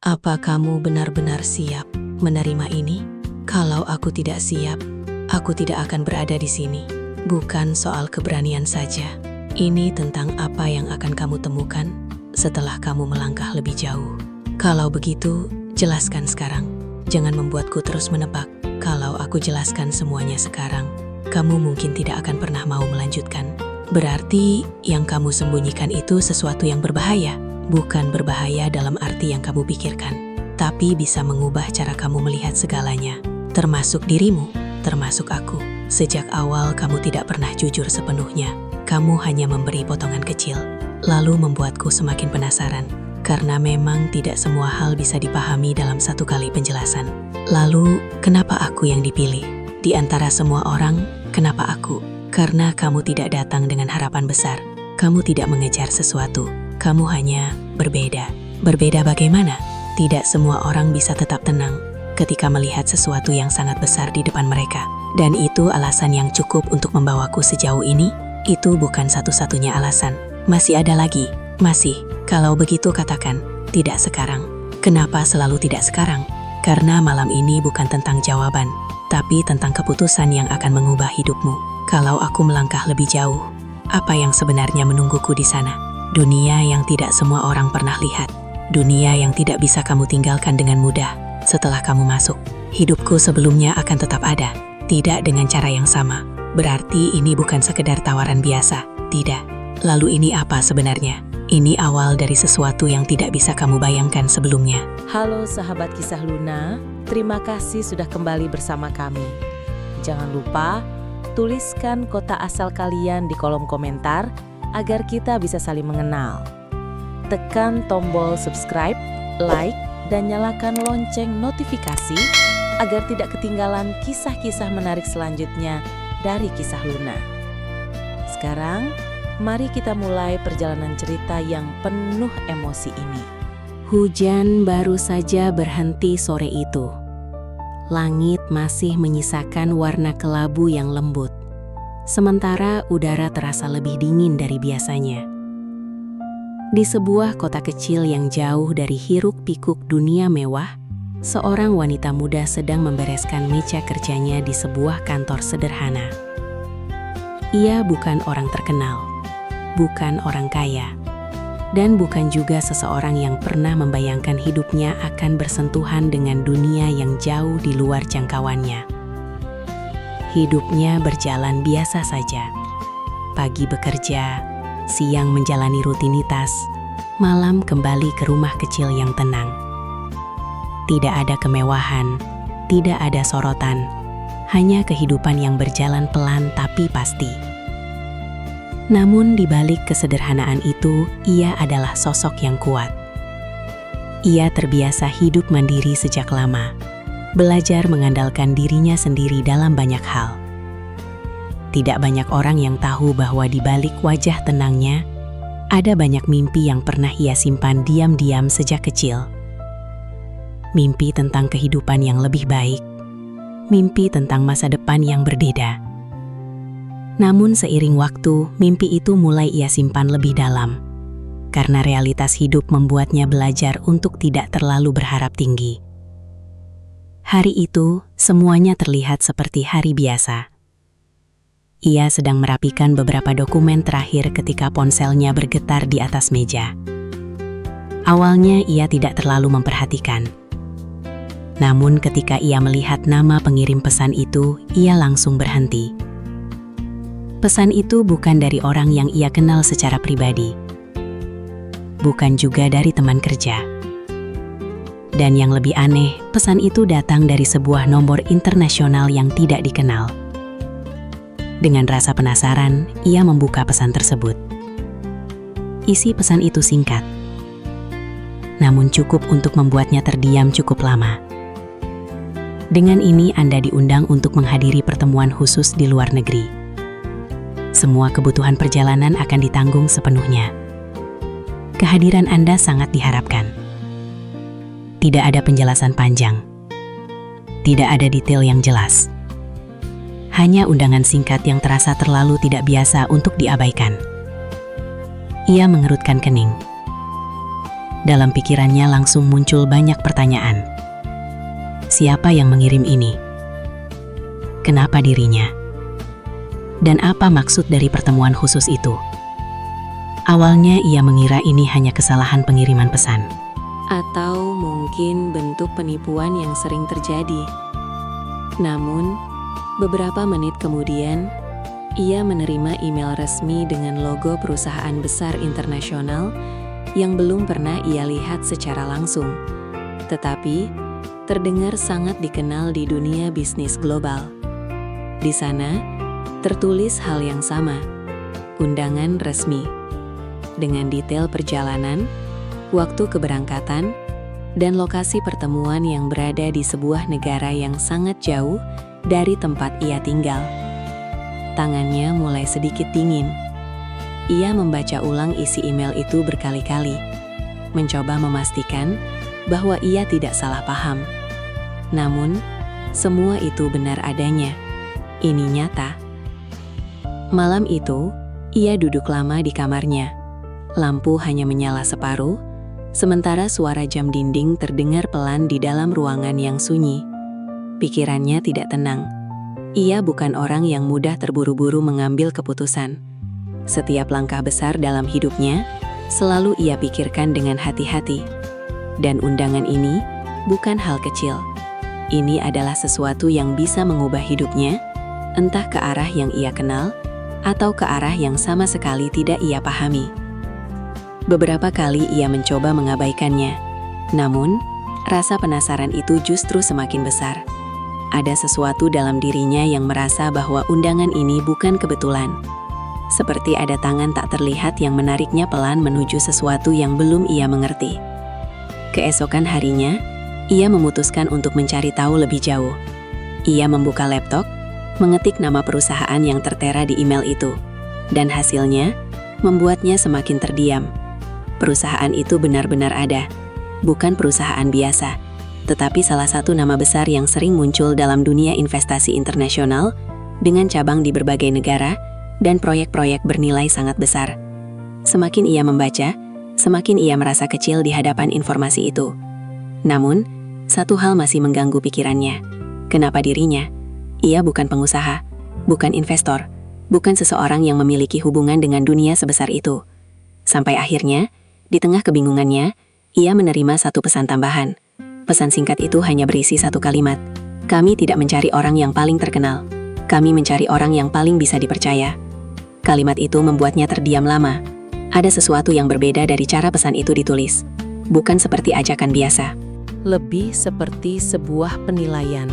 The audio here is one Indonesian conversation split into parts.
Apa kamu benar-benar siap menerima ini? Kalau aku tidak siap, aku tidak akan berada di sini. Bukan soal keberanian saja. Ini tentang apa yang akan kamu temukan setelah kamu melangkah lebih jauh. Kalau begitu, jelaskan sekarang. Jangan membuatku terus menebak. Kalau aku jelaskan semuanya sekarang, kamu mungkin tidak akan pernah mau melanjutkan. Berarti yang kamu sembunyikan itu sesuatu yang berbahaya. Bukan berbahaya dalam arti yang kamu pikirkan, tapi bisa mengubah cara kamu melihat segalanya, termasuk dirimu, termasuk aku. Sejak awal kamu tidak pernah jujur sepenuhnya. Kamu hanya memberi potongan kecil, lalu membuatku semakin penasaran. Karena memang tidak semua hal bisa dipahami dalam satu kali penjelasan. Lalu, kenapa aku yang dipilih? Di antara semua orang, kenapa aku? Karena kamu tidak datang dengan harapan besar. Kamu tidak mengejar sesuatu. Kamu hanya berbeda. Berbeda bagaimana? Tidak semua orang bisa tetap tenang ketika melihat sesuatu yang sangat besar di depan mereka. Dan itu alasan yang cukup untuk membawaku sejauh ini. Itu bukan satu-satunya alasan. Masih ada lagi. Masih. Kalau begitu katakan, tidak sekarang. Kenapa selalu tidak sekarang? Karena malam ini bukan tentang jawaban, tapi tentang keputusan yang akan mengubah hidupmu. Kalau aku melangkah lebih jauh, apa yang sebenarnya menungguku di sana? Dunia yang tidak semua orang pernah lihat. Dunia yang tidak bisa kamu tinggalkan dengan mudah setelah kamu masuk. Hidupku sebelumnya akan tetap ada, tidak dengan cara yang sama. Berarti ini bukan sekedar tawaran biasa, tidak. Lalu ini apa sebenarnya? Ini awal dari sesuatu yang tidak bisa kamu bayangkan sebelumnya. Halo sahabat Kisah Luna, terima kasih sudah kembali bersama kami. Jangan lupa, tuliskan kota asal kalian di kolom komentar agar kita bisa saling mengenal. Tekan tombol subscribe, like, dan nyalakan lonceng notifikasi agar tidak ketinggalan kisah-kisah menarik selanjutnya dari Kisah Luna. Sekarang, mari kita mulai perjalanan cerita yang penuh emosi ini. Hujan baru saja berhenti sore itu. Langit masih menyisakan warna kelabu yang lembut. Sementara udara terasa lebih dingin dari biasanya. Di sebuah kota kecil yang jauh dari hiruk-pikuk dunia mewah, seorang wanita muda sedang membereskan meja kerjanya di sebuah kantor sederhana. Ia bukan orang terkenal, bukan orang kaya, dan bukan juga seseorang yang pernah membayangkan hidupnya akan bersentuhan dengan dunia yang jauh di luar jangkauannya. Hidupnya berjalan biasa saja. Pagi bekerja, siang menjalani rutinitas, malam kembali ke rumah kecil yang tenang. Tidak ada kemewahan, tidak ada sorotan, hanya kehidupan yang berjalan pelan tapi pasti. Namun di balik kesederhanaan itu, ia adalah sosok yang kuat. Ia terbiasa hidup mandiri sejak lama. Belajar mengandalkan dirinya sendiri dalam banyak hal. Tidak banyak orang yang tahu bahwa di balik wajah tenangnya, ada banyak mimpi yang pernah ia simpan diam-diam sejak kecil. Mimpi tentang kehidupan yang lebih baik, mimpi tentang masa depan yang berbeda. Namun seiring waktu, mimpi itu mulai ia simpan lebih dalam, karena realitas hidup membuatnya belajar untuk tidak terlalu berharap tinggi. Hari itu, semuanya terlihat seperti hari biasa. Ia sedang merapikan beberapa dokumen terakhir ketika ponselnya bergetar di atas meja. Awalnya ia tidak terlalu memperhatikan. Namun ketika ia melihat nama pengirim pesan itu, ia langsung berhenti. Pesan itu bukan dari orang yang ia kenal secara pribadi. Bukan juga dari teman kerja. Dan yang lebih aneh, pesan itu datang dari sebuah nomor internasional yang tidak dikenal. Dengan rasa penasaran, ia membuka pesan tersebut. Isi pesan itu singkat, namun cukup untuk membuatnya terdiam cukup lama. Dengan ini Anda diundang untuk menghadiri pertemuan khusus di luar negeri. Semua kebutuhan perjalanan akan ditanggung sepenuhnya. Kehadiran Anda sangat diharapkan. Tidak ada penjelasan panjang. Tidak ada detail yang jelas. Hanya undangan singkat yang terasa terlalu tidak biasa untuk diabaikan. Ia mengerutkan kening. dalam pikirannya langsung muncul banyak pertanyaan. Siapa yang mengirim ini? Kenapa dirinya? Dan apa maksud dari pertemuan khusus itu? Awalnya ia mengira ini hanya kesalahan pengiriman pesan. Atau mungkin bentuk penipuan yang sering terjadi. Namun, beberapa menit kemudian, ia menerima email resmi dengan logo perusahaan besar internasional yang belum pernah ia lihat secara langsung, tetapi terdengar sangat dikenal di dunia bisnis global. Di sana, tertulis hal yang sama, undangan resmi, dengan detail perjalanan, waktu keberangkatan, dan lokasi pertemuan yang berada di sebuah negara yang sangat jauh dari tempat ia tinggal. Tangannya mulai sedikit dingin. Ia membaca ulang isi email itu berkali-kali, mencoba memastikan bahwa ia tidak salah paham. Namun, semua itu benar adanya. Ini nyata. Malam itu, ia duduk lama di kamarnya. Lampu hanya menyala separuh, sementara suara jam dinding terdengar pelan di dalam ruangan yang sunyi. Pikirannya tidak tenang. Ia bukan orang yang mudah terburu-buru mengambil keputusan. Setiap langkah besar dalam hidupnya selalu ia pikirkan dengan hati-hati. Dan undangan ini bukan hal kecil. Ini adalah sesuatu yang bisa mengubah hidupnya, entah ke arah yang ia kenal atau ke arah yang sama sekali tidak ia pahami. Beberapa kali ia mencoba mengabaikannya, namun rasa penasaran itu justru semakin besar. Ada sesuatu dalam dirinya yang merasa bahwa undangan ini bukan kebetulan. Seperti ada tangan tak terlihat yang menariknya pelan menuju sesuatu yang belum ia mengerti. Keesokan harinya, ia memutuskan untuk mencari tahu lebih jauh. Ia membuka laptop, mengetik nama perusahaan yang tertera di email itu, dan hasilnya membuatnya semakin terdiam. Perusahaan itu benar-benar ada, bukan perusahaan biasa, tetapi salah satu nama besar yang sering muncul dalam dunia investasi internasional, dengan cabang di berbagai negara, dan proyek-proyek bernilai sangat besar. Semakin ia membaca, semakin ia merasa kecil di hadapan informasi itu. Namun, satu hal masih mengganggu pikirannya. Kenapa dirinya? Ia bukan pengusaha, bukan investor, bukan seseorang yang memiliki hubungan dengan dunia sebesar itu. Sampai akhirnya, di tengah kebingungannya, ia menerima satu pesan tambahan. Pesan singkat itu hanya berisi satu kalimat. Kami tidak mencari orang yang paling terkenal. Kami mencari orang yang paling bisa dipercaya. Kalimat itu membuatnya terdiam lama. Ada sesuatu yang berbeda dari cara pesan itu ditulis. Bukan seperti ajakan biasa. Lebih seperti sebuah penilaian.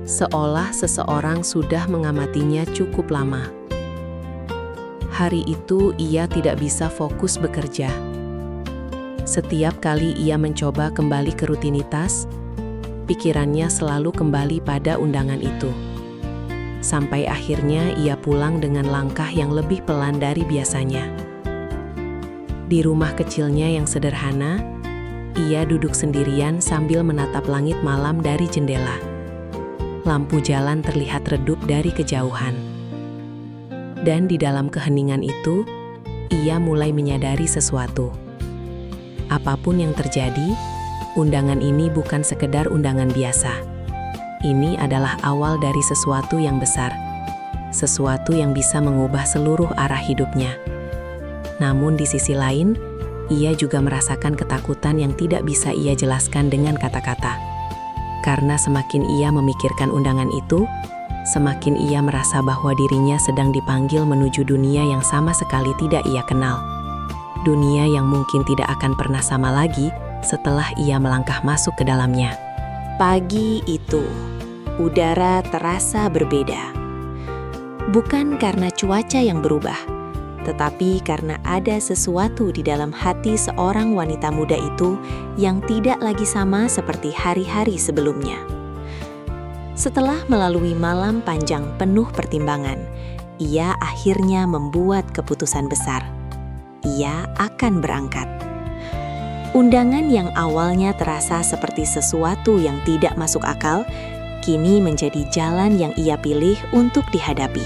Seolah seseorang sudah mengamatinya cukup lama. Hari itu ia tidak bisa fokus bekerja. Setiap kali ia mencoba kembali ke rutinitas, pikirannya selalu kembali pada undangan itu. Sampai akhirnya ia pulang dengan langkah yang lebih pelan dari biasanya. Di rumah kecilnya yang sederhana, ia duduk sendirian sambil menatap langit malam dari jendela. Lampu jalan terlihat redup dari kejauhan. Dan di dalam keheningan itu, ia mulai menyadari sesuatu. Apapun yang terjadi, undangan ini bukan sekedar undangan biasa. Ini adalah awal dari sesuatu yang besar, sesuatu yang bisa mengubah seluruh arah hidupnya. Namun di sisi lain, ia juga merasakan ketakutan yang tidak bisa ia jelaskan dengan kata-kata. Karena semakin ia memikirkan undangan itu, semakin ia merasa bahwa dirinya sedang dipanggil menuju dunia yang sama sekali tidak ia kenal. Dunia yang mungkin tidak akan pernah sama lagi setelah ia melangkah masuk ke dalamnya. Pagi itu, udara terasa berbeda. Bukan karena cuaca yang berubah, tetapi karena ada sesuatu di dalam hati seorang wanita muda itu yang tidak lagi sama seperti hari-hari sebelumnya. Setelah melalui malam panjang penuh pertimbangan, ia akhirnya membuat keputusan besar. Ia akan berangkat. Undangan yang awalnya terasa seperti sesuatu yang tidak masuk akal, kini menjadi jalan yang ia pilih untuk dihadapi.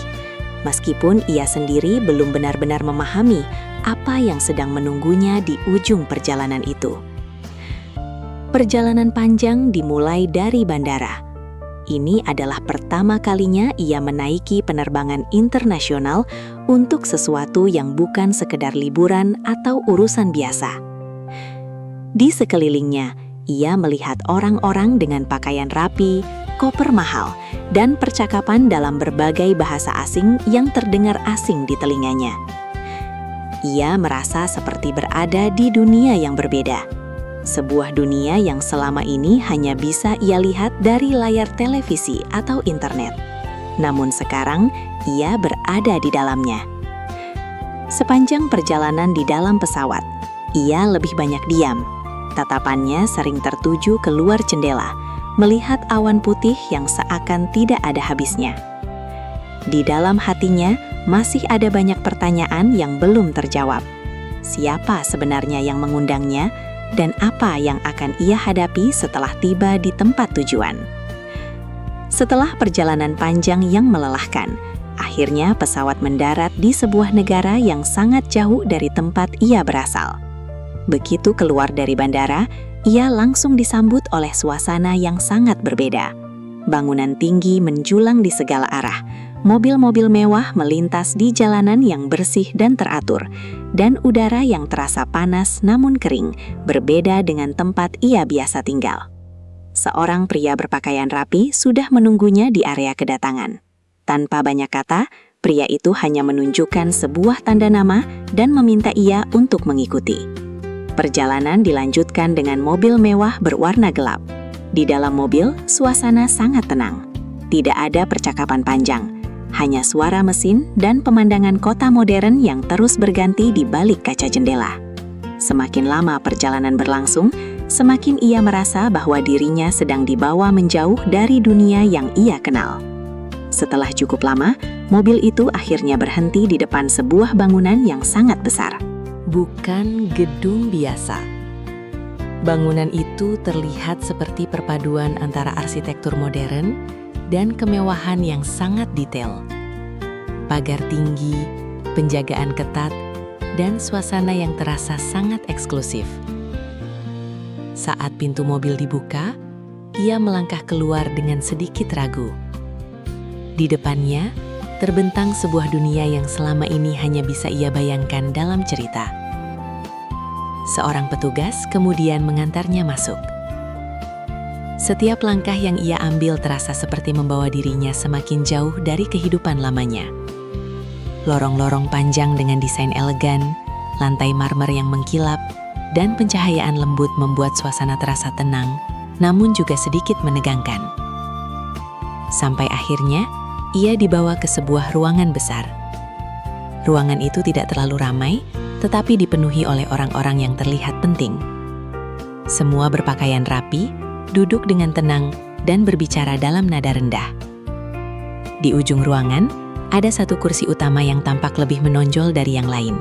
Meskipun ia sendiri belum benar-benar memahami apa yang sedang menunggunya di ujung perjalanan itu. Perjalanan panjang dimulai dari bandara. Ini adalah pertama kalinya ia menaiki penerbangan internasional untuk sesuatu yang bukan sekedar liburan atau urusan biasa. Di sekelilingnya, ia melihat orang-orang dengan pakaian rapi, koper mahal, dan percakapan dalam berbagai bahasa asing yang terdengar asing di telinganya. Ia merasa seperti berada di dunia yang berbeda. Sebuah dunia yang selama ini hanya bisa ia lihat dari layar televisi atau internet. Namun sekarang, ia berada di dalamnya. Sepanjang perjalanan di dalam pesawat, ia lebih banyak diam. Tatapannya sering tertuju keluar jendela, melihat awan putih yang seakan tidak ada habisnya. Di dalam hatinya masih ada banyak pertanyaan yang belum terjawab. Siapa sebenarnya yang mengundangnya, dan apa yang akan ia hadapi setelah tiba di tempat tujuan? Setelah perjalanan panjang yang melelahkan, akhirnya pesawat mendarat di sebuah negara yang sangat jauh dari tempat ia berasal. Begitu keluar dari bandara, ia langsung disambut oleh suasana yang sangat berbeda. Bangunan tinggi menjulang di segala arah, mobil-mobil mewah melintas di jalanan yang bersih dan teratur, dan udara yang terasa panas namun kering, berbeda dengan tempat ia biasa tinggal. Seorang pria berpakaian rapi sudah menunggunya di area kedatangan. Tanpa banyak kata, pria itu hanya menunjukkan sebuah tanda nama dan meminta ia untuk mengikuti. Perjalanan dilanjutkan dengan mobil mewah berwarna gelap. Di dalam mobil, suasana sangat tenang. Tidak ada percakapan panjang, hanya suara mesin dan pemandangan kota modern yang terus berganti di balik kaca jendela. Semakin lama perjalanan berlangsung, semakin ia merasa bahwa dirinya sedang dibawa menjauh dari dunia yang ia kenal. Setelah cukup lama, mobil itu akhirnya berhenti di depan sebuah bangunan yang sangat besar. Bukan gedung biasa. Bangunan itu terlihat seperti perpaduan antara arsitektur modern dan kemewahan yang sangat detail. Pagar tinggi, penjagaan ketat, dan suasana yang terasa sangat eksklusif. Saat pintu mobil dibuka, ia melangkah keluar dengan sedikit ragu. Di depannya, terbentang sebuah dunia yang selama ini hanya bisa ia bayangkan dalam cerita. Seorang petugas kemudian mengantarnya masuk. Setiap langkah yang ia ambil terasa seperti membawa dirinya semakin jauh dari kehidupan lamanya. Lorong-lorong panjang dengan desain elegan, lantai marmer yang mengkilap, dan pencahayaan lembut membuat suasana terasa tenang, namun juga sedikit menegangkan. Sampai akhirnya, ia dibawa ke sebuah ruangan besar. Ruangan itu tidak terlalu ramai, tetapi dipenuhi oleh orang-orang yang terlihat penting. Semua berpakaian rapi, duduk dengan tenang, dan berbicara dalam nada rendah. Di ujung ruangan, ada satu kursi utama yang tampak lebih menonjol dari yang lain.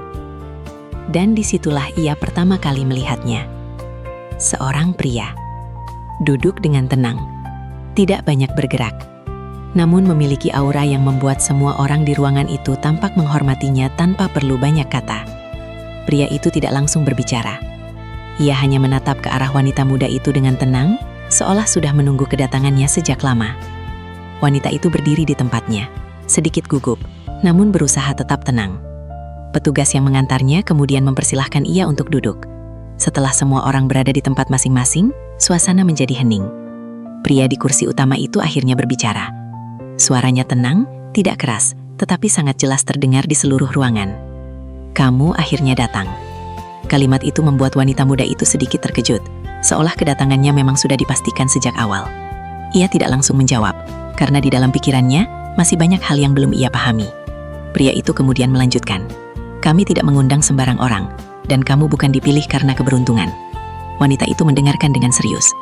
Dan disitulah ia pertama kali melihatnya. Seorang pria. Duduk dengan tenang. Tidak banyak bergerak. Namun memiliki aura yang membuat semua orang di ruangan itu tampak menghormatinya tanpa perlu banyak kata. Pria itu tidak langsung berbicara. Ia hanya menatap ke arah wanita muda itu dengan tenang, seolah sudah menunggu kedatangannya sejak lama. Wanita itu berdiri di tempatnya, sedikit gugup, namun berusaha tetap tenang. Petugas yang mengantarnya kemudian mempersilahkan ia untuk duduk. Setelah semua orang berada di tempat masing-masing, suasana menjadi hening. Pria di kursi utama itu akhirnya berbicara. Suaranya tenang, tidak keras, tetapi sangat jelas terdengar di seluruh ruangan. "Kamu akhirnya datang." Kalimat itu membuat wanita muda itu sedikit terkejut, seolah kedatangannya memang sudah dipastikan sejak awal. Ia tidak langsung menjawab, karena di dalam pikirannya masih banyak hal yang belum ia pahami. Pria itu kemudian melanjutkan, "Kami tidak mengundang sembarang orang, dan kamu bukan dipilih karena keberuntungan." Wanita itu mendengarkan dengan serius.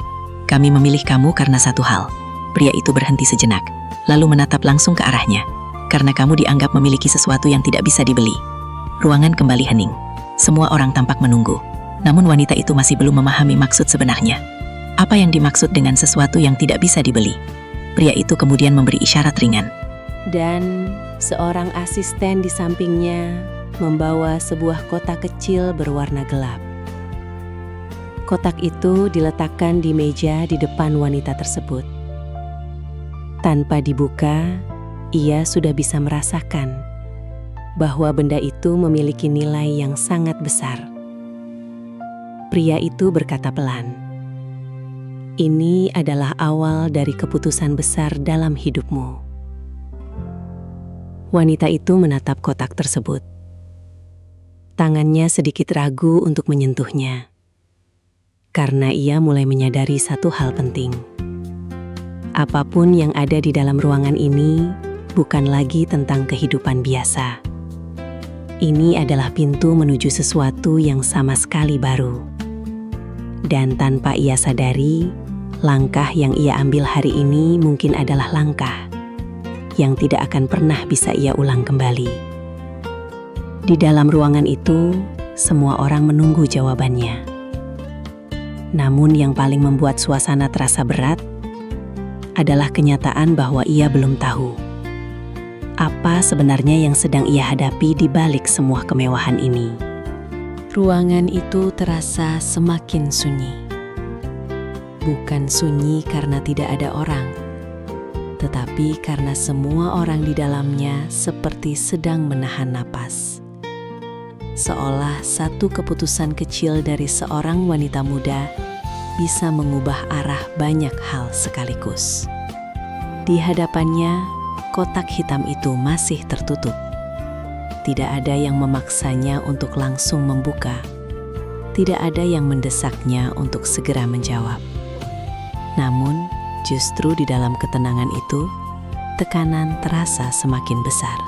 "Kami memilih kamu karena satu hal." Pria itu berhenti sejenak, lalu menatap langsung ke arahnya, "Karena kamu dianggap memiliki sesuatu yang tidak bisa dibeli." Ruangan kembali hening. Semua orang tampak menunggu. Namun wanita itu masih belum memahami maksud sebenarnya. Apa yang dimaksud dengan sesuatu yang tidak bisa dibeli? Pria itu kemudian memberi isyarat ringan. Dan seorang asisten di sampingnya membawa sebuah kotak kecil berwarna gelap. Kotak itu diletakkan di meja di depan wanita tersebut. Tanpa dibuka, ia sudah bisa merasakan bahwa benda itu memiliki nilai yang sangat besar. Pria itu berkata pelan, "Ini adalah awal dari keputusan besar dalam hidupmu." Wanita itu menatap kotak tersebut. Tangannya sedikit ragu untuk menyentuhnya, karena ia mulai menyadari satu hal penting. Apapun yang ada di dalam ruangan ini bukan lagi tentang kehidupan biasa. Ini adalah pintu menuju sesuatu yang sama sekali baru. Dan tanpa ia sadari, langkah yang ia ambil hari ini mungkin adalah langkah yang tidak akan pernah bisa ia ulang kembali. Di dalam ruangan itu, semua orang menunggu jawabannya. Namun yang paling membuat suasana terasa berat adalah kenyataan bahwa ia belum tahu apa sebenarnya yang sedang ia hadapi di balik semua kemewahan ini. Ruangan itu terasa semakin sunyi. Bukan sunyi karena tidak ada orang, tetapi karena semua orang di dalamnya seperti sedang menahan napas. Seolah satu keputusan kecil dari seorang wanita muda bisa mengubah arah banyak hal sekaligus. Di hadapannya, kotak hitam itu masih tertutup. Tidak ada yang memaksanya untuk langsung membuka. Tidak ada yang mendesaknya untuk segera menjawab. Namun, justru di dalam ketenangan itu, tekanan terasa semakin besar.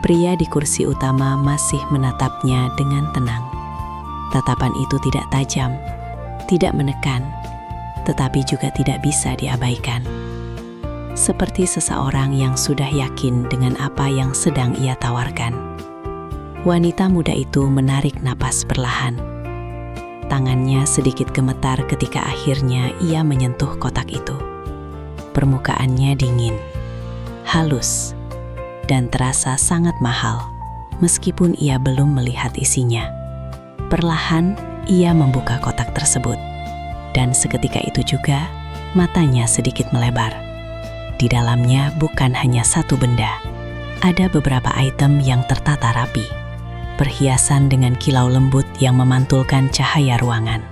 Pria di kursi utama masih menatapnya dengan tenang. Tatapan itu tidak tajam, tidak menekan, tetapi juga tidak bisa diabaikan. Seperti seseorang yang sudah yakin dengan apa yang sedang ia tawarkan. Wanita muda itu menarik napas perlahan. Tangannya sedikit gemetar ketika akhirnya ia menyentuh kotak itu. Permukaannya dingin, halus, dan terasa sangat mahal, meskipun ia belum melihat isinya. Perlahan, ia membuka kotak tersebut, dan seketika itu juga, matanya sedikit melebar. Di dalamnya bukan hanya satu benda, ada beberapa item yang tertata rapi. Perhiasan dengan kilau lembut yang memantulkan cahaya ruangan.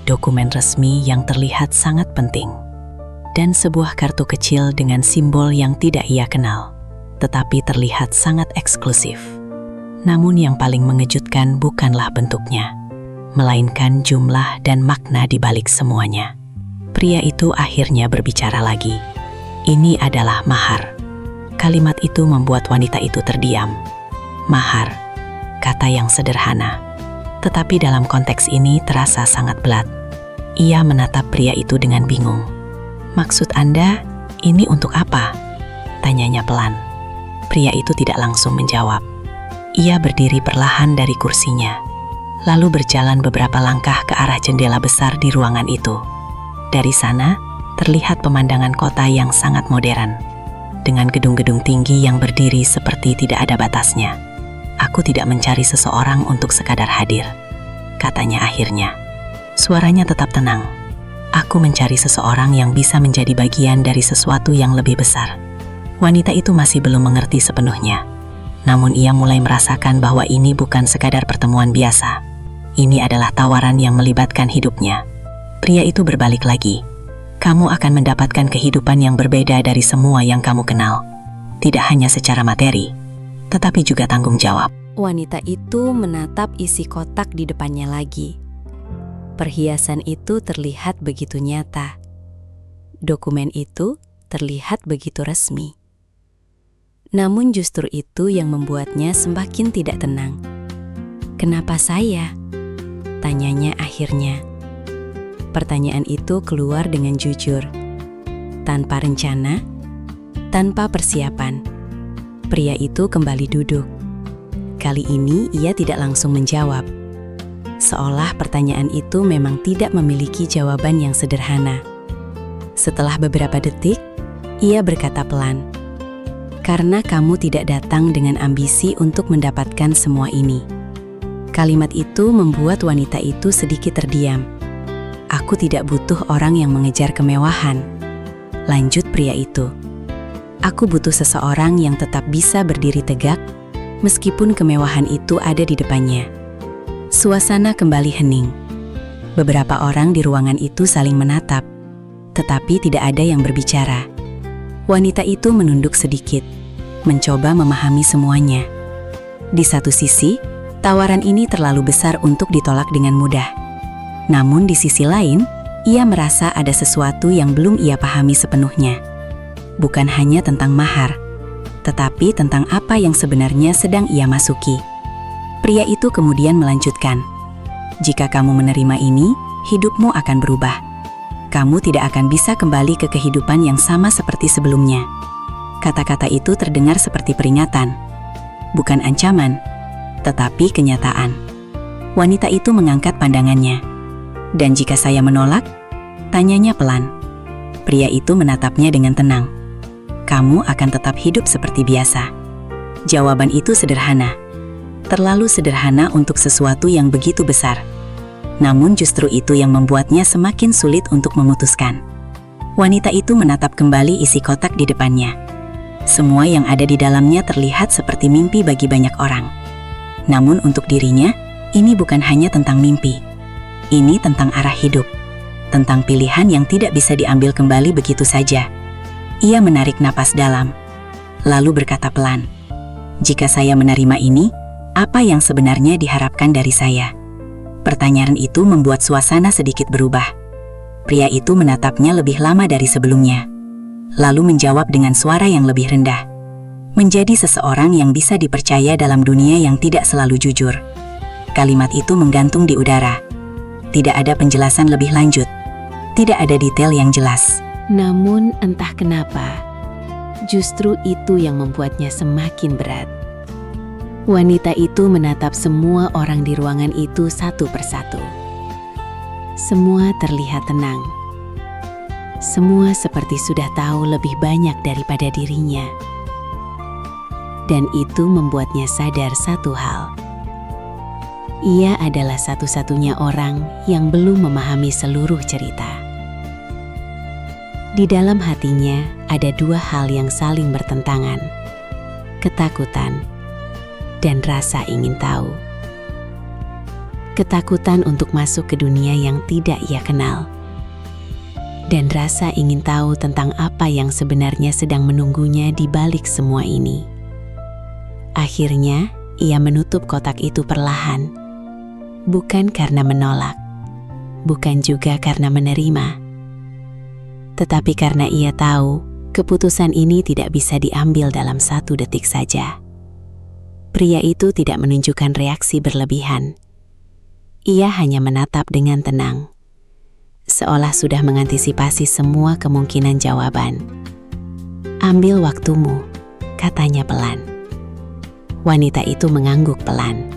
Dokumen resmi yang terlihat sangat penting. Dan sebuah kartu kecil dengan simbol yang tidak ia kenal, tetapi terlihat sangat eksklusif. Namun yang paling mengejutkan bukanlah bentuknya, melainkan jumlah dan makna di balik semuanya. Pria itu akhirnya berbicara lagi. Ini adalah mahar. Kalimat itu membuat wanita itu terdiam. Mahar, kata yang sederhana, tetapi dalam konteks ini terasa sangat berat. Ia menatap pria itu dengan bingung. "Maksud Anda, ini untuk apa?" tanyanya pelan. Pria itu tidak langsung menjawab. Ia berdiri perlahan dari kursinya, lalu berjalan beberapa langkah ke arah jendela besar di ruangan itu. Dari sana, terlihat pemandangan kota yang sangat modern, dengan gedung-gedung tinggi yang berdiri seperti tidak ada batasnya. "Aku tidak mencari seseorang untuk sekadar hadir," katanya akhirnya. Suaranya tetap tenang. "Aku mencari seseorang yang bisa menjadi bagian dari sesuatu yang lebih besar." Wanita itu masih belum mengerti sepenuhnya. Namun ia mulai merasakan bahwa ini bukan sekadar pertemuan biasa. Ini adalah tawaran yang melibatkan hidupnya. Pria itu berbalik lagi. "Kamu akan mendapatkan kehidupan yang berbeda dari semua yang kamu kenal. Tidak hanya secara materi, tetapi juga tanggung jawab." Wanita itu menatap isi kotak di depannya lagi. Perhiasan itu terlihat begitu nyata. Dokumen itu terlihat begitu resmi. Namun justru itu yang membuatnya semakin tidak tenang. "Kenapa saya?" tanyanya akhirnya. Pertanyaan itu keluar dengan jujur, tanpa rencana, tanpa persiapan. Pria itu kembali duduk. Kali ini ia tidak langsung menjawab. Seolah pertanyaan itu memang tidak memiliki jawaban yang sederhana. Setelah beberapa detik, ia berkata pelan, karena kamu tidak datang dengan ambisi untuk mendapatkan semua ini." Kalimat itu membuat wanita itu sedikit terdiam. "Aku tidak butuh orang yang mengejar kemewahan," lanjut pria itu. "Aku butuh seseorang yang tetap bisa berdiri tegak meskipun kemewahan itu ada di depannya." Suasana kembali hening. Beberapa orang di ruangan itu saling menatap, tetapi tidak ada yang berbicara. Wanita itu menunduk sedikit, mencoba memahami semuanya. Di satu sisi, tawaran ini terlalu besar untuk ditolak dengan mudah. Namun di sisi lain, ia merasa ada sesuatu yang belum ia pahami sepenuhnya. Bukan hanya tentang mahar, tetapi tentang apa yang sebenarnya sedang ia masuki. Pria itu kemudian melanjutkan, "Jika kamu menerima ini, hidupmu akan berubah. Kamu tidak akan bisa kembali ke kehidupan yang sama seperti sebelumnya." Kata-kata itu terdengar seperti peringatan, bukan ancaman, tetapi kenyataan. Wanita itu mengangkat pandangannya. "Dan jika saya menolak?" tanyanya pelan. Pria itu menatapnya dengan tenang. "Kamu akan tetap hidup seperti biasa." Jawaban itu sederhana. Terlalu sederhana untuk sesuatu yang begitu besar. Namun justru itu yang membuatnya semakin sulit untuk memutuskan. Wanita itu menatap kembali isi kotak di depannya. Semua yang ada di dalamnya terlihat seperti mimpi bagi banyak orang. Namun untuk dirinya, ini bukan hanya tentang mimpi. Ini tentang arah hidup, tentang pilihan yang tidak bisa diambil kembali begitu saja. Ia menarik napas dalam, lalu berkata pelan, "Jika saya menerima ini, apa yang sebenarnya diharapkan dari saya?" Pertanyaan itu membuat suasana sedikit berubah. Pria itu menatapnya lebih lama dari sebelumnya, lalu menjawab dengan suara yang lebih rendah, "Menjadi seseorang yang bisa dipercaya dalam dunia yang tidak selalu jujur." Kalimat itu menggantung di udara. Tidak ada penjelasan lebih lanjut. Tidak ada detail yang jelas. Namun entah kenapa, justru itu yang membuatnya semakin berat. Wanita itu menatap semua orang di ruangan itu satu persatu. Semua terlihat tenang. Semua seperti sudah tahu lebih banyak daripada dirinya. Dan itu membuatnya sadar satu hal. Ia adalah satu-satunya orang yang belum memahami seluruh cerita. Di dalam hatinya ada dua hal yang saling bertentangan: ketakutan dan rasa ingin tahu. Ketakutan untuk masuk ke dunia yang tidak ia kenal, dan rasa ingin tahu tentang apa yang sebenarnya sedang menunggunya di balik semua ini. Akhirnya, ia menutup kotak itu perlahan, bukan karena menolak, bukan juga karena menerima, tetapi karena ia tahu keputusan ini tidak bisa diambil dalam 1 detik saja. Pria itu tidak menunjukkan reaksi berlebihan. Ia hanya menatap dengan tenang, seolah sudah mengantisipasi semua kemungkinan jawaban. "Ambil waktumu," katanya pelan. Wanita itu mengangguk pelan.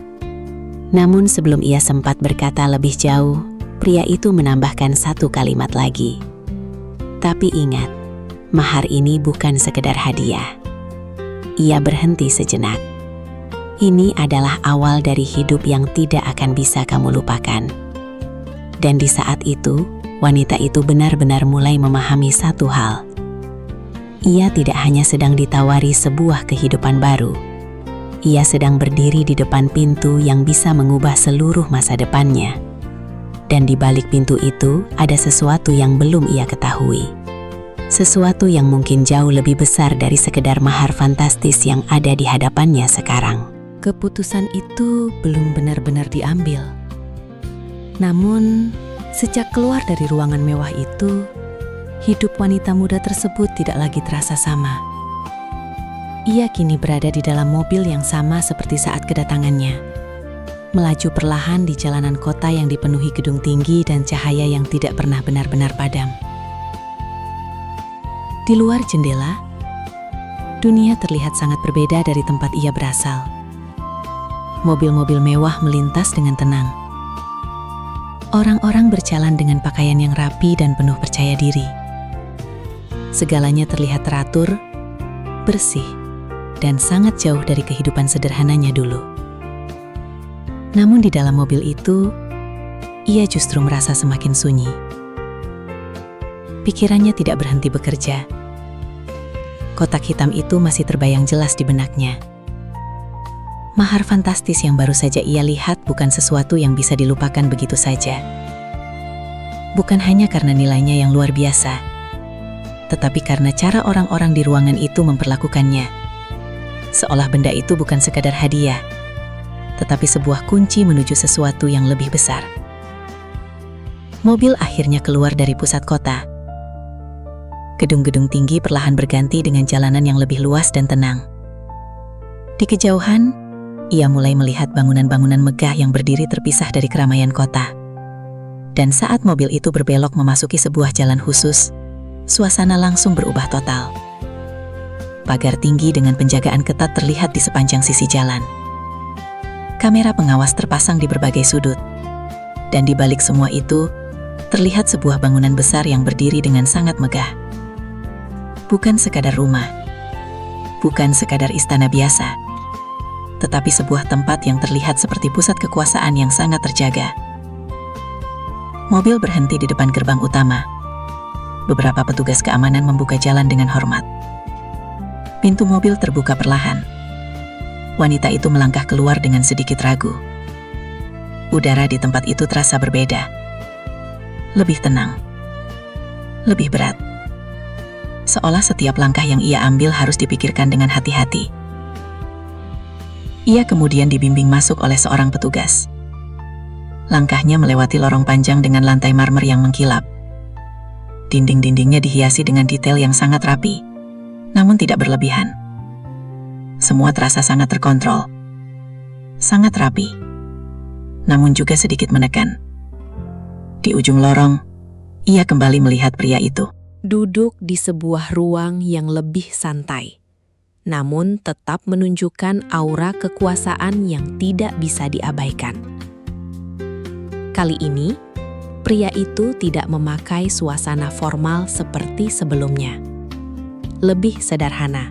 Namun sebelum ia sempat berkata lebih jauh, pria itu menambahkan satu kalimat lagi. "Tapi ingat, mahar ini bukan sekedar hadiah." Ia berhenti sejenak. "Ini adalah awal dari hidup yang tidak akan bisa kamu lupakan." Dan di saat itu, wanita itu benar-benar mulai memahami satu hal. Ia tidak hanya sedang ditawari sebuah kehidupan baru. Ia sedang berdiri di depan pintu yang bisa mengubah seluruh masa depannya. Dan di balik pintu itu ada sesuatu yang belum ia ketahui. Sesuatu yang mungkin jauh lebih besar dari sekedar mahar fantastis yang ada di hadapannya sekarang. Keputusan itu belum benar-benar diambil. Namun, sejak keluar dari ruangan mewah itu, hidup wanita muda tersebut tidak lagi terasa sama. Ia kini berada di dalam mobil yang sama seperti saat kedatangannya. Melaju perlahan di jalanan kota yang dipenuhi gedung tinggi dan cahaya yang tidak pernah benar-benar padam. Di luar jendela, dunia terlihat sangat berbeda dari tempat ia berasal. Mobil-mobil mewah melintas dengan tenang. Orang-orang berjalan dengan pakaian yang rapi dan penuh percaya diri. Segalanya terlihat teratur, bersih, dan sangat jauh dari kehidupan sederhananya dulu. Namun di dalam mobil itu, ia justru merasa semakin sunyi. Pikirannya tidak berhenti bekerja. Kotak hitam itu masih terbayang jelas di benaknya. Mahar fantastis yang baru saja ia lihat bukan sesuatu yang bisa dilupakan begitu saja. Bukan hanya karena nilainya yang luar biasa, tetapi karena cara orang-orang di ruangan itu memperlakukannya. Seolah benda itu bukan sekadar hadiah, tetapi sebuah kunci menuju sesuatu yang lebih besar. Mobil akhirnya keluar dari pusat kota. Gedung-gedung tinggi perlahan berganti dengan jalanan yang lebih luas dan tenang. Di kejauhan, ia mulai melihat bangunan-bangunan megah yang berdiri terpisah dari keramaian kota. Dan saat mobil itu berbelok memasuki sebuah jalan khusus, suasana langsung berubah total. Pagar tinggi dengan penjagaan ketat terlihat di sepanjang sisi jalan. Kamera pengawas terpasang di berbagai sudut. Dan di balik semua itu, terlihat sebuah bangunan besar yang berdiri dengan sangat megah. Bukan sekadar rumah, bukan sekadar istana biasa, tetapi sebuah tempat yang terlihat seperti pusat kekuasaan yang sangat terjaga. Mobil berhenti di depan gerbang utama. Beberapa petugas keamanan membuka jalan dengan hormat. Pintu mobil terbuka perlahan. Wanita itu melangkah keluar dengan sedikit ragu. Udara di tempat itu terasa berbeda. Lebih tenang. Lebih berat. Seolah setiap langkah yang ia ambil harus dipikirkan dengan hati-hati. Ia kemudian dibimbing masuk oleh seorang petugas. Langkahnya melewati lorong panjang dengan lantai marmer yang mengkilap. Dinding-dindingnya dihiasi dengan detail yang sangat rapi, namun tidak berlebihan. Semua terasa sangat terkontrol. Sangat rapi, namun juga sedikit menekan. Di ujung lorong, ia kembali melihat pria itu. Duduk di sebuah ruang yang lebih santai, namun tetap menunjukkan aura kekuasaan yang tidak bisa diabaikan. Kali ini, pria itu tidak memakai suasana formal seperti sebelumnya. Lebih sederhana,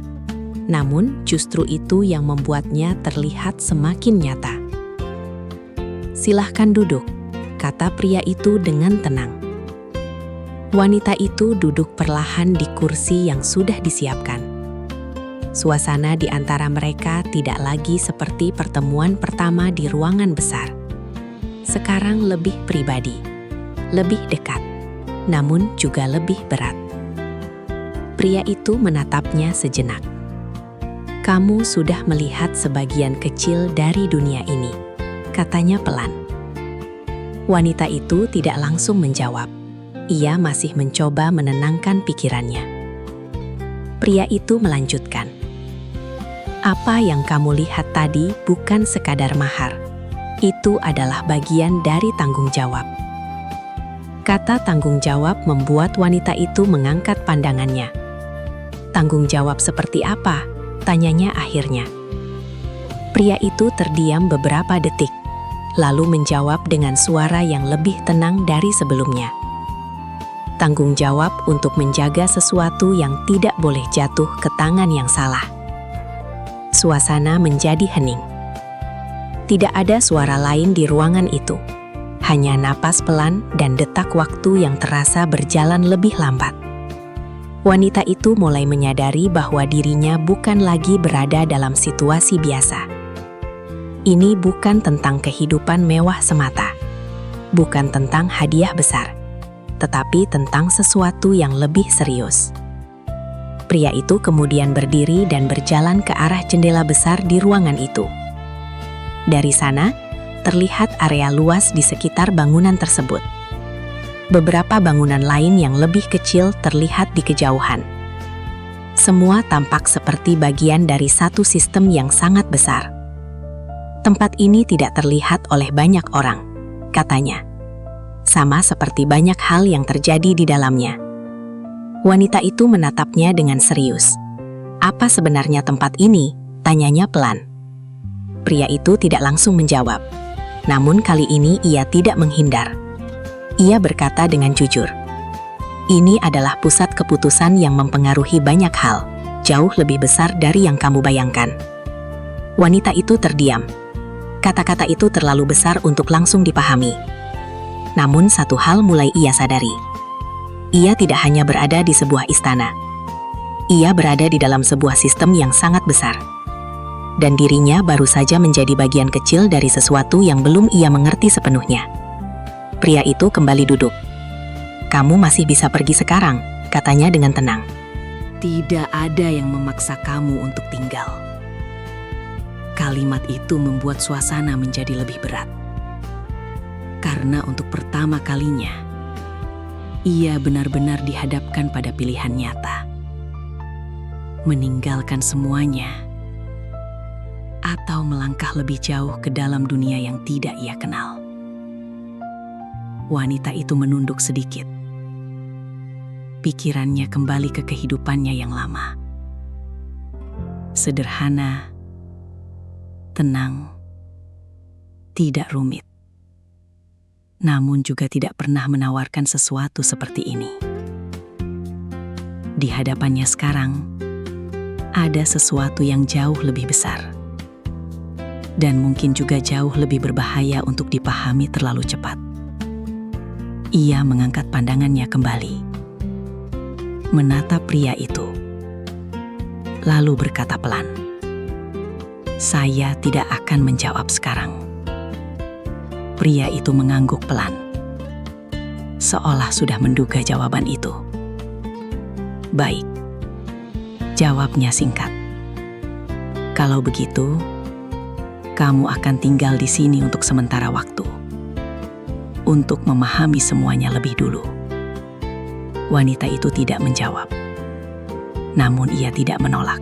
namun justru itu yang membuatnya terlihat semakin nyata. "Silahkan duduk," kata pria itu dengan tenang. Wanita itu duduk perlahan di kursi yang sudah disiapkan. Suasana di antara mereka tidak lagi seperti pertemuan pertama di ruangan besar. Sekarang lebih pribadi, lebih dekat, namun juga lebih berat. Pria itu menatapnya sejenak. "Kamu sudah melihat sebagian kecil dari dunia ini," katanya pelan. Wanita itu tidak langsung menjawab. Ia masih mencoba menenangkan pikirannya. Pria itu melanjutkan. "Apa yang kamu lihat tadi bukan sekadar mahar. Itu adalah bagian dari tanggung jawab." Kata tanggung jawab membuat wanita itu mengangkat pandangannya. "Tanggung jawab seperti apa?" tanyanya akhirnya. Pria itu terdiam beberapa detik, lalu menjawab dengan suara yang lebih tenang dari sebelumnya. "Tanggung jawab untuk menjaga sesuatu yang tidak boleh jatuh ke tangan yang salah." Suasana menjadi hening. Tidak ada suara lain di ruangan itu. Hanya napas pelan dan detak waktu yang terasa berjalan lebih lambat. Wanita itu mulai menyadari bahwa dirinya bukan lagi berada dalam situasi biasa. Ini bukan tentang kehidupan mewah semata. Bukan tentang hadiah besar. Tetapi tentang sesuatu yang lebih serius. Pria itu kemudian berdiri dan berjalan ke arah jendela besar di ruangan itu. Dari sana, terlihat area luas di sekitar bangunan tersebut. Beberapa bangunan lain yang lebih kecil terlihat di kejauhan. Semua tampak seperti bagian dari satu sistem yang sangat besar. "Tempat ini tidak terlihat oleh banyak orang," katanya. "Sama seperti banyak hal yang terjadi di dalamnya." Wanita itu menatapnya dengan serius. "Apa sebenarnya tempat ini?" tanyanya pelan. Pria itu tidak langsung menjawab. Namun kali ini ia tidak menghindar. Ia berkata dengan jujur, "Ini adalah pusat keputusan yang mempengaruhi banyak hal. jauh lebih besar dari yang kamu bayangkan." Wanita itu terdiam. Kata-kata itu terlalu besar untuk langsung dipahami. Namun satu hal mulai ia sadari. Ia tidak hanya berada di sebuah istana. Ia berada di dalam sebuah sistem yang sangat besar. Dan dirinya baru saja menjadi bagian kecil dari sesuatu yang belum ia mengerti sepenuhnya. Pria itu kembali duduk. "Kamu masih bisa pergi sekarang," katanya dengan tenang. Tidak ada yang memaksa kamu untuk tinggal. Kalimat itu membuat suasana menjadi lebih berat. Karena untuk pertama kalinya, ia benar-benar dihadapkan pada pilihan nyata. Meninggalkan semuanya, atau melangkah lebih jauh ke dalam dunia yang tidak ia kenal. Wanita itu menunduk sedikit. Pikirannya kembali ke kehidupannya yang lama. Sederhana, tenang, tidak rumit. Namun juga tidak pernah menawarkan sesuatu seperti ini. Di hadapannya sekarang, ada sesuatu yang jauh lebih besar. Dan mungkin juga jauh lebih berbahaya untuk dipahami terlalu cepat. Ia mengangkat pandangannya kembali, menatap pria itu, lalu berkata pelan, "Saya tidak akan menjawab sekarang." Pria itu mengangguk pelan, seolah sudah menduga jawaban itu. "Baik," jawabnya singkat. "Kalau begitu, kamu akan tinggal di sini untuk sementara waktu, untuk memahami semuanya lebih dulu." Wanita itu tidak menjawab, namun ia tidak menolak.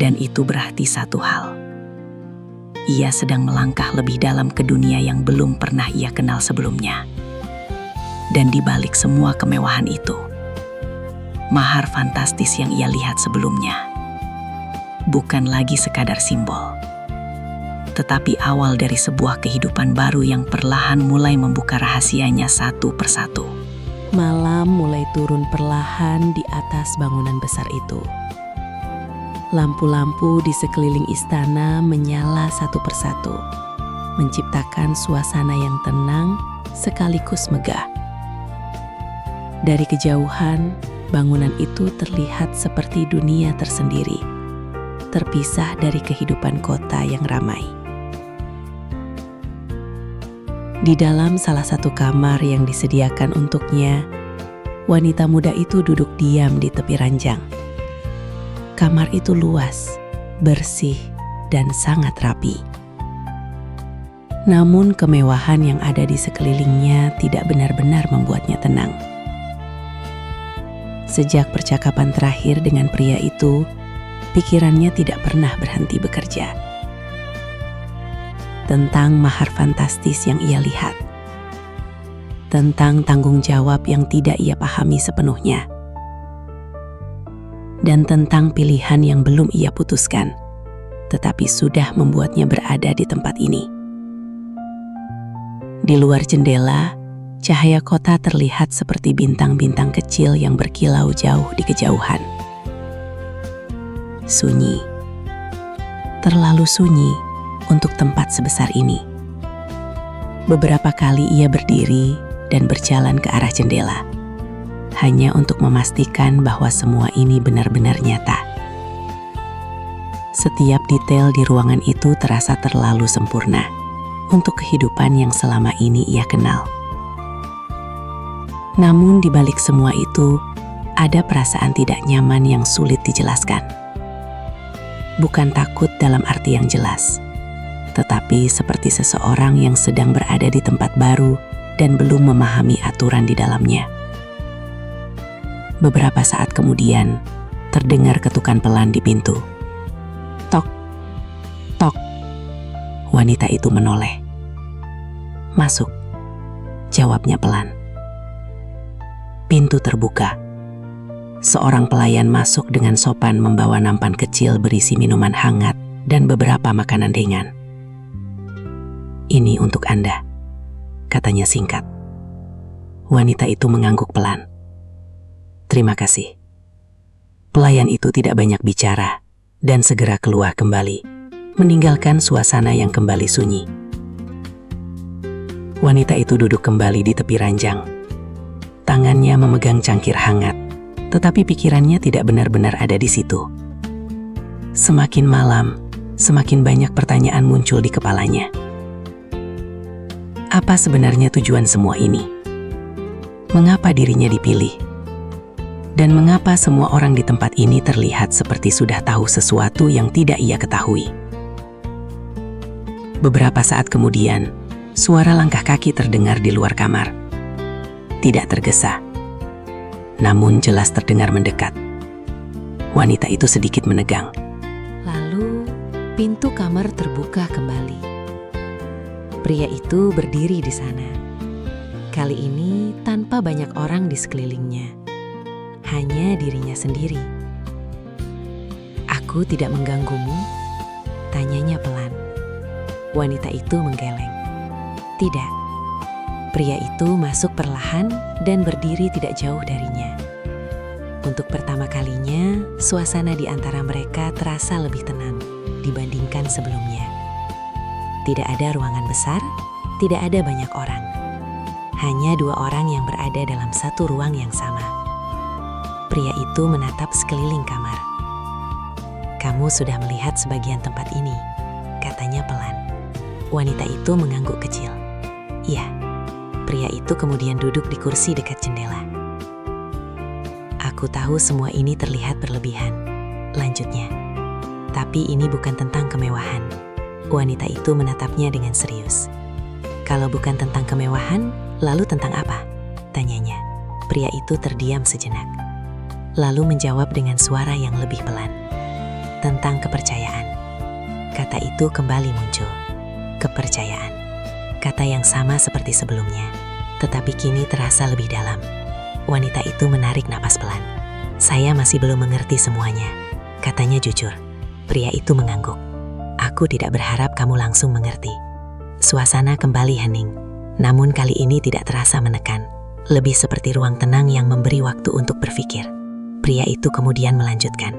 Dan itu berarti satu hal. Ia sedang melangkah lebih dalam ke dunia yang belum pernah ia kenal sebelumnya. Dan di balik semua kemewahan itu, mahar fantastis yang ia lihat sebelumnya bukan lagi sekadar simbol, tetapi awal dari sebuah kehidupan baru yang perlahan mulai membuka rahasianya satu persatu. Malam mulai turun perlahan di atas bangunan besar itu. Lampu-lampu di sekeliling istana menyala satu persatu, menciptakan suasana yang tenang sekaligus megah. Dari kejauhan, bangunan itu terlihat seperti dunia tersendiri, terpisah dari kehidupan kota yang ramai. Di dalam salah satu kamar yang disediakan untuknya, wanita muda itu duduk diam di tepi ranjang. Kamar itu luas, bersih, dan sangat rapi. Namun kemewahan yang ada di sekelilingnya tidak benar-benar membuatnya tenang. Sejak percakapan terakhir dengan pria itu, pikirannya tidak pernah berhenti bekerja. Tentang mahar fantastis yang ia lihat. Tentang tanggung jawab yang tidak ia pahami sepenuhnya. Dan tentang pilihan yang belum ia putuskan, tetapi sudah membuatnya berada di tempat ini. Di luar jendela, cahaya kota terlihat seperti bintang-bintang kecil yang berkilau jauh di kejauhan. Sunyi. Terlalu sunyi untuk tempat sebesar ini. Beberapa kali ia berdiri dan berjalan ke arah jendela, hanya untuk memastikan bahwa semua ini benar-benar nyata. Setiap detail di ruangan itu terasa terlalu sempurna untuk kehidupan yang selama ini ia kenal. Namun di balik semua itu, ada perasaan tidak nyaman yang sulit dijelaskan. Bukan takut dalam arti yang jelas, tetapi seperti seseorang yang sedang berada di tempat baru dan belum memahami aturan di dalamnya. Beberapa saat kemudian, terdengar ketukan pelan di pintu. Tok, tok. Wanita itu menoleh. Masuk, jawabnya pelan. Pintu terbuka. Seorang pelayan masuk dengan sopan membawa nampan kecil berisi minuman hangat dan beberapa makanan ringan. "Ini untuk Anda," katanya singkat. Wanita itu mengangguk pelan. "Terima kasih." Pelayan itu tidak banyak bicara dan segera keluar kembali, meninggalkan suasana yang kembali sunyi. Wanita itu duduk kembali di tepi ranjang. Tangannya memegang cangkir hangat, tetapi pikirannya tidak benar-benar ada di situ. Semakin malam, semakin banyak pertanyaan muncul di kepalanya. Apa sebenarnya tujuan semua ini? Mengapa dirinya dipilih? Dan mengapa semua orang di tempat ini terlihat seperti sudah tahu sesuatu yang tidak ia ketahui? Beberapa saat kemudian, suara langkah kaki terdengar di luar kamar. Tidak tergesa, namun jelas terdengar mendekat. Wanita itu sedikit menegang. Lalu, pintu kamar terbuka kembali. Pria itu berdiri di sana. Kali ini tanpa banyak orang di sekelilingnya. Hanya dirinya sendiri. "Aku tidak mengganggumu?" tanyanya pelan. Wanita itu menggeleng. Tidak. Pria itu masuk perlahan dan berdiri tidak jauh darinya. Untuk pertama kalinya, suasana di antara mereka terasa lebih tenang dibandingkan sebelumnya. Tidak ada ruangan besar, tidak ada banyak orang. Hanya dua orang yang berada dalam satu ruang yang sama. Pria itu menatap sekeliling kamar. "Kamu sudah melihat sebagian tempat ini," katanya pelan. Wanita itu mengangguk kecil. "Iya." Pria itu kemudian duduk di kursi dekat jendela. "Aku tahu semua ini terlihat berlebihan," lanjutnya. "Tapi ini bukan tentang kemewahan." Wanita itu menatapnya dengan serius. "Kalau bukan tentang kemewahan, lalu tentang apa?" tanyanya. Pria itu terdiam sejenak, lalu menjawab dengan suara yang lebih pelan. "Tentang kepercayaan." Kata itu kembali muncul. Kepercayaan. Kata yang sama seperti sebelumnya, tetapi kini terasa lebih dalam. Wanita itu menarik napas pelan. "Saya masih belum mengerti semuanya," katanya jujur. Pria itu mengangguk. "Aku tidak berharap kamu langsung mengerti." Suasana kembali hening, namun kali ini tidak terasa menekan. Lebih seperti ruang tenang yang memberi waktu untuk berpikir. Pria itu kemudian melanjutkan,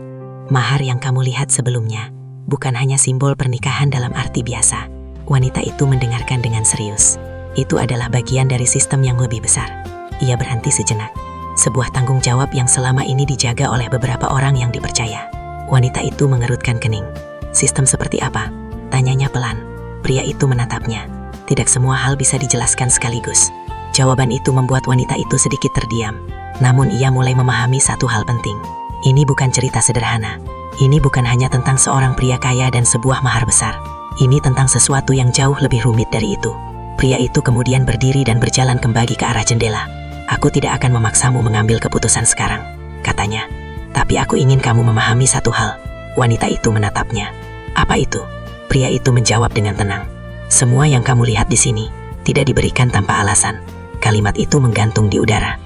"Mahar yang kamu lihat sebelumnya bukan hanya simbol pernikahan dalam arti biasa." Wanita itu mendengarkan dengan serius. "Itu adalah bagian dari sistem yang lebih besar." Ia berhenti sejenak. Sebuah tanggung jawab yang selama ini dijaga oleh beberapa orang yang dipercaya. Wanita itu mengerutkan kening. "Sistem seperti apa?" tanyanya pelan. Pria itu menatapnya. Tidak semua hal bisa dijelaskan sekaligus. Jawaban itu membuat wanita itu sedikit terdiam. Namun ia mulai memahami satu hal penting. Ini bukan cerita sederhana. Ini bukan hanya tentang seorang pria kaya dan sebuah mahar besar. Ini tentang sesuatu yang jauh lebih rumit dari itu. Pria itu kemudian berdiri dan berjalan kembali ke arah jendela. "Aku tidak akan memaksamu mengambil keputusan sekarang," katanya. "Tapi aku ingin kamu memahami satu hal." Wanita itu menatapnya. "Apa itu?" Pria itu menjawab dengan tenang. "Semua yang kamu lihat di sini tidak diberikan tanpa alasan." Kalimat itu menggantung di udara.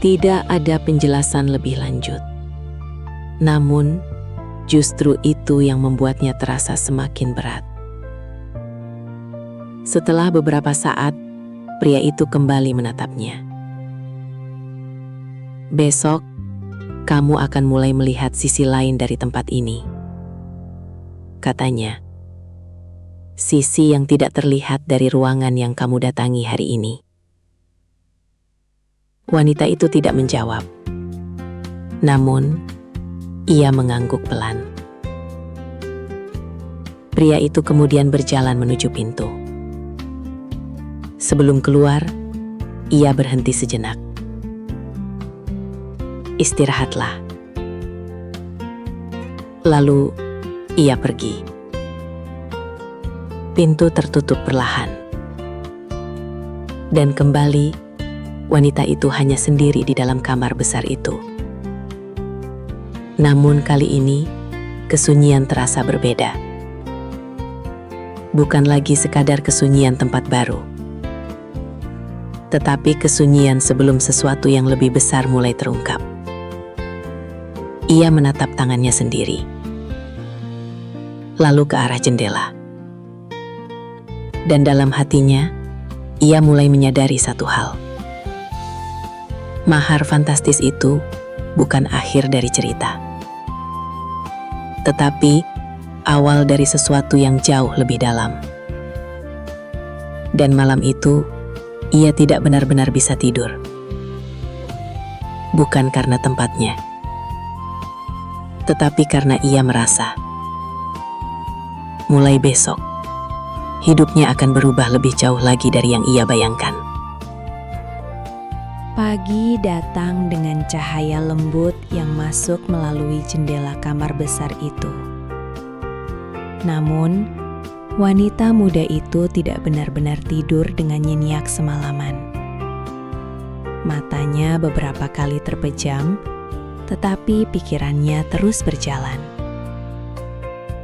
Tidak ada penjelasan lebih lanjut. Namun, justru itu yang membuatnya terasa semakin berat. Setelah beberapa saat, pria itu kembali menatapnya. "Besok, kamu akan mulai melihat sisi lain dari tempat ini," katanya. "Sisi yang tidak terlihat dari ruangan yang kamu datangi hari ini." Wanita itu tidak menjawab. Namun, ia mengangguk pelan. Pria itu kemudian berjalan menuju pintu. Sebelum keluar, ia berhenti sejenak. "Istirahatlah." Lalu, ia pergi. Pintu tertutup perlahan. Dan kembali, wanita itu hanya sendiri di dalam kamar besar itu. Namun kali ini, kesunyian terasa berbeda. Bukan lagi sekadar kesunyian tempat baru, tetapi kesunyian sebelum sesuatu yang lebih besar mulai terungkap. Ia menatap tangannya sendiri, lalu ke arah jendela. Dan dalam hatinya, ia mulai menyadari satu hal. Mahar fantastis itu bukan akhir dari cerita. tetapi awal dari sesuatu yang jauh lebih dalam. Dan malam itu, ia tidak benar-benar bisa tidur. Bukan karena tempatnya, tetapi karena ia merasa mulai besok, hidupnya akan berubah lebih jauh lagi dari yang ia bayangkan. Pagi datang dengan cahaya lembut yang masuk melalui jendela kamar besar itu. Namun, wanita muda itu tidak benar-benar tidur dengan nyenyak semalaman. Matanya beberapa kali terpejam, tetapi pikirannya terus berjalan.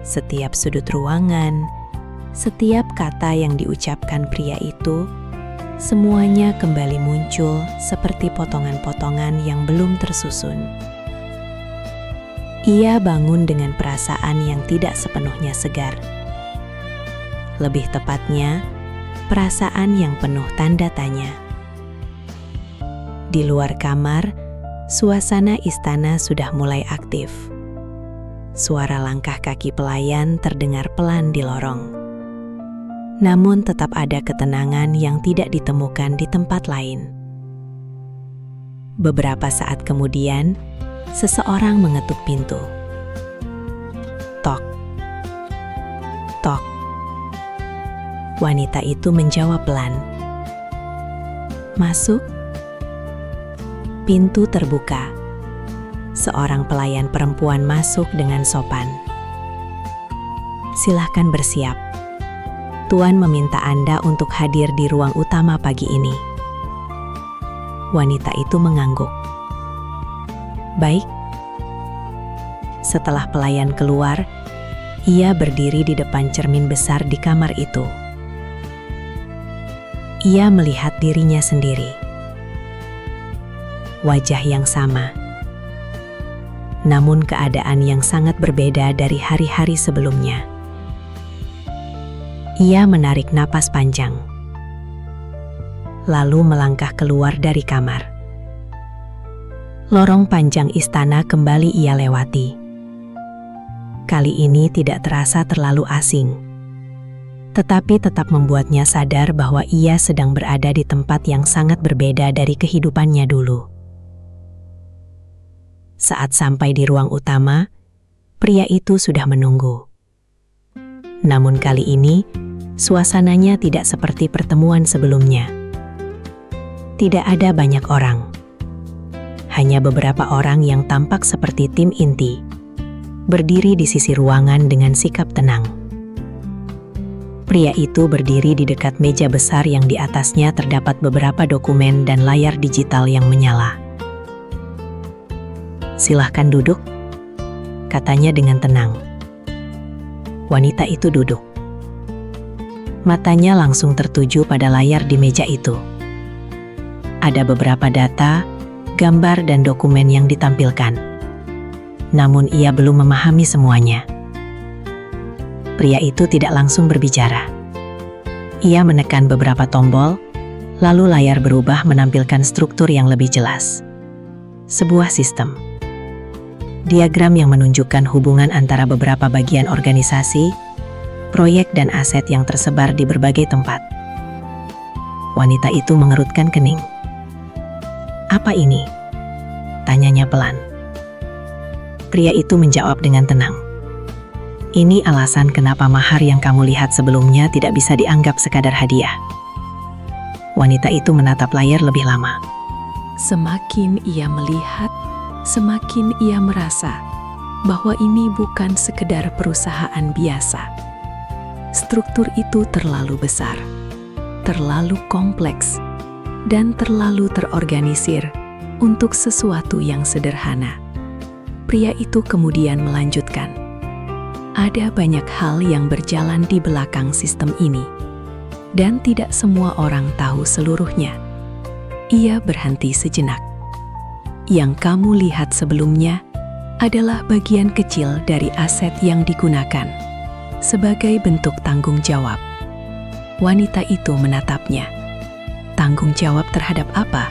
Setiap sudut ruangan, setiap kata yang diucapkan pria itu, semuanya kembali muncul seperti potongan-potongan yang belum tersusun. Ia bangun dengan perasaan yang tidak sepenuhnya segar. Lebih tepatnya, perasaan yang penuh tanda tanya. Di luar kamar, suasana istana sudah mulai aktif. Suara langkah kaki pelayan terdengar pelan di lorong. Namun tetap ada ketenangan yang tidak ditemukan di tempat lain. Beberapa saat kemudian, seseorang mengetuk pintu. Tok. Tok. Wanita itu menjawab pelan. Masuk. Pintu terbuka. Seorang pelayan perempuan masuk dengan sopan. Silahkan bersiap. Tuan meminta Anda untuk hadir di ruang utama pagi ini. Wanita itu mengangguk. Baik. Setelah pelayan keluar, ia berdiri di depan cermin besar di kamar itu. Ia melihat dirinya sendiri. Wajah yang sama. Namun keadaan yang sangat berbeda dari hari-hari sebelumnya. Ia menarik napas panjang. Lalu melangkah keluar dari kamar. Lorong panjang istana kembali ia lewati. Kali ini tidak terasa terlalu asing, tetapi tetap membuatnya sadar bahwa ia sedang berada di tempat yang sangat berbeda dari kehidupannya dulu. Saat sampai di ruang utama, pria itu sudah menunggu. Namun kali ini, suasananya tidak seperti pertemuan sebelumnya. Tidak ada banyak orang. Hanya beberapa orang yang tampak seperti tim inti, berdiri di sisi ruangan dengan sikap tenang. Pria itu berdiri di dekat meja besar yang di atasnya terdapat beberapa dokumen dan layar digital yang menyala. Silahkan duduk, katanya dengan tenang. Wanita itu duduk. Matanya langsung tertuju pada layar di meja itu. Ada beberapa data, gambar dan dokumen yang ditampilkan. Namun ia belum memahami semuanya. Pria itu tidak langsung berbicara. Ia menekan beberapa tombol, lalu layar berubah menampilkan struktur yang lebih jelas. Sebuah sistem. Diagram yang menunjukkan hubungan antara beberapa bagian organisasi, proyek dan aset yang tersebar di berbagai tempat. Wanita itu mengerutkan kening. Apa ini? Tanyanya pelan. Pria itu menjawab dengan tenang. Ini alasan kenapa mahar yang kamu lihat sebelumnya tidak bisa dianggap sekadar hadiah. Wanita itu menatap layar lebih lama. Semakin ia melihat, semakin ia merasa bahwa ini bukan sekedar perusahaan biasa. Struktur itu terlalu besar, terlalu kompleks, dan terlalu terorganisir untuk sesuatu yang sederhana. Pria itu kemudian melanjutkan. Ada banyak hal yang berjalan di belakang sistem ini, dan tidak semua orang tahu seluruhnya. Ia berhenti sejenak. Yang kamu lihat sebelumnya adalah bagian kecil dari aset yang digunakan sebagai bentuk tanggung jawab. Wanita itu menatapnya. Tanggung jawab terhadap apa?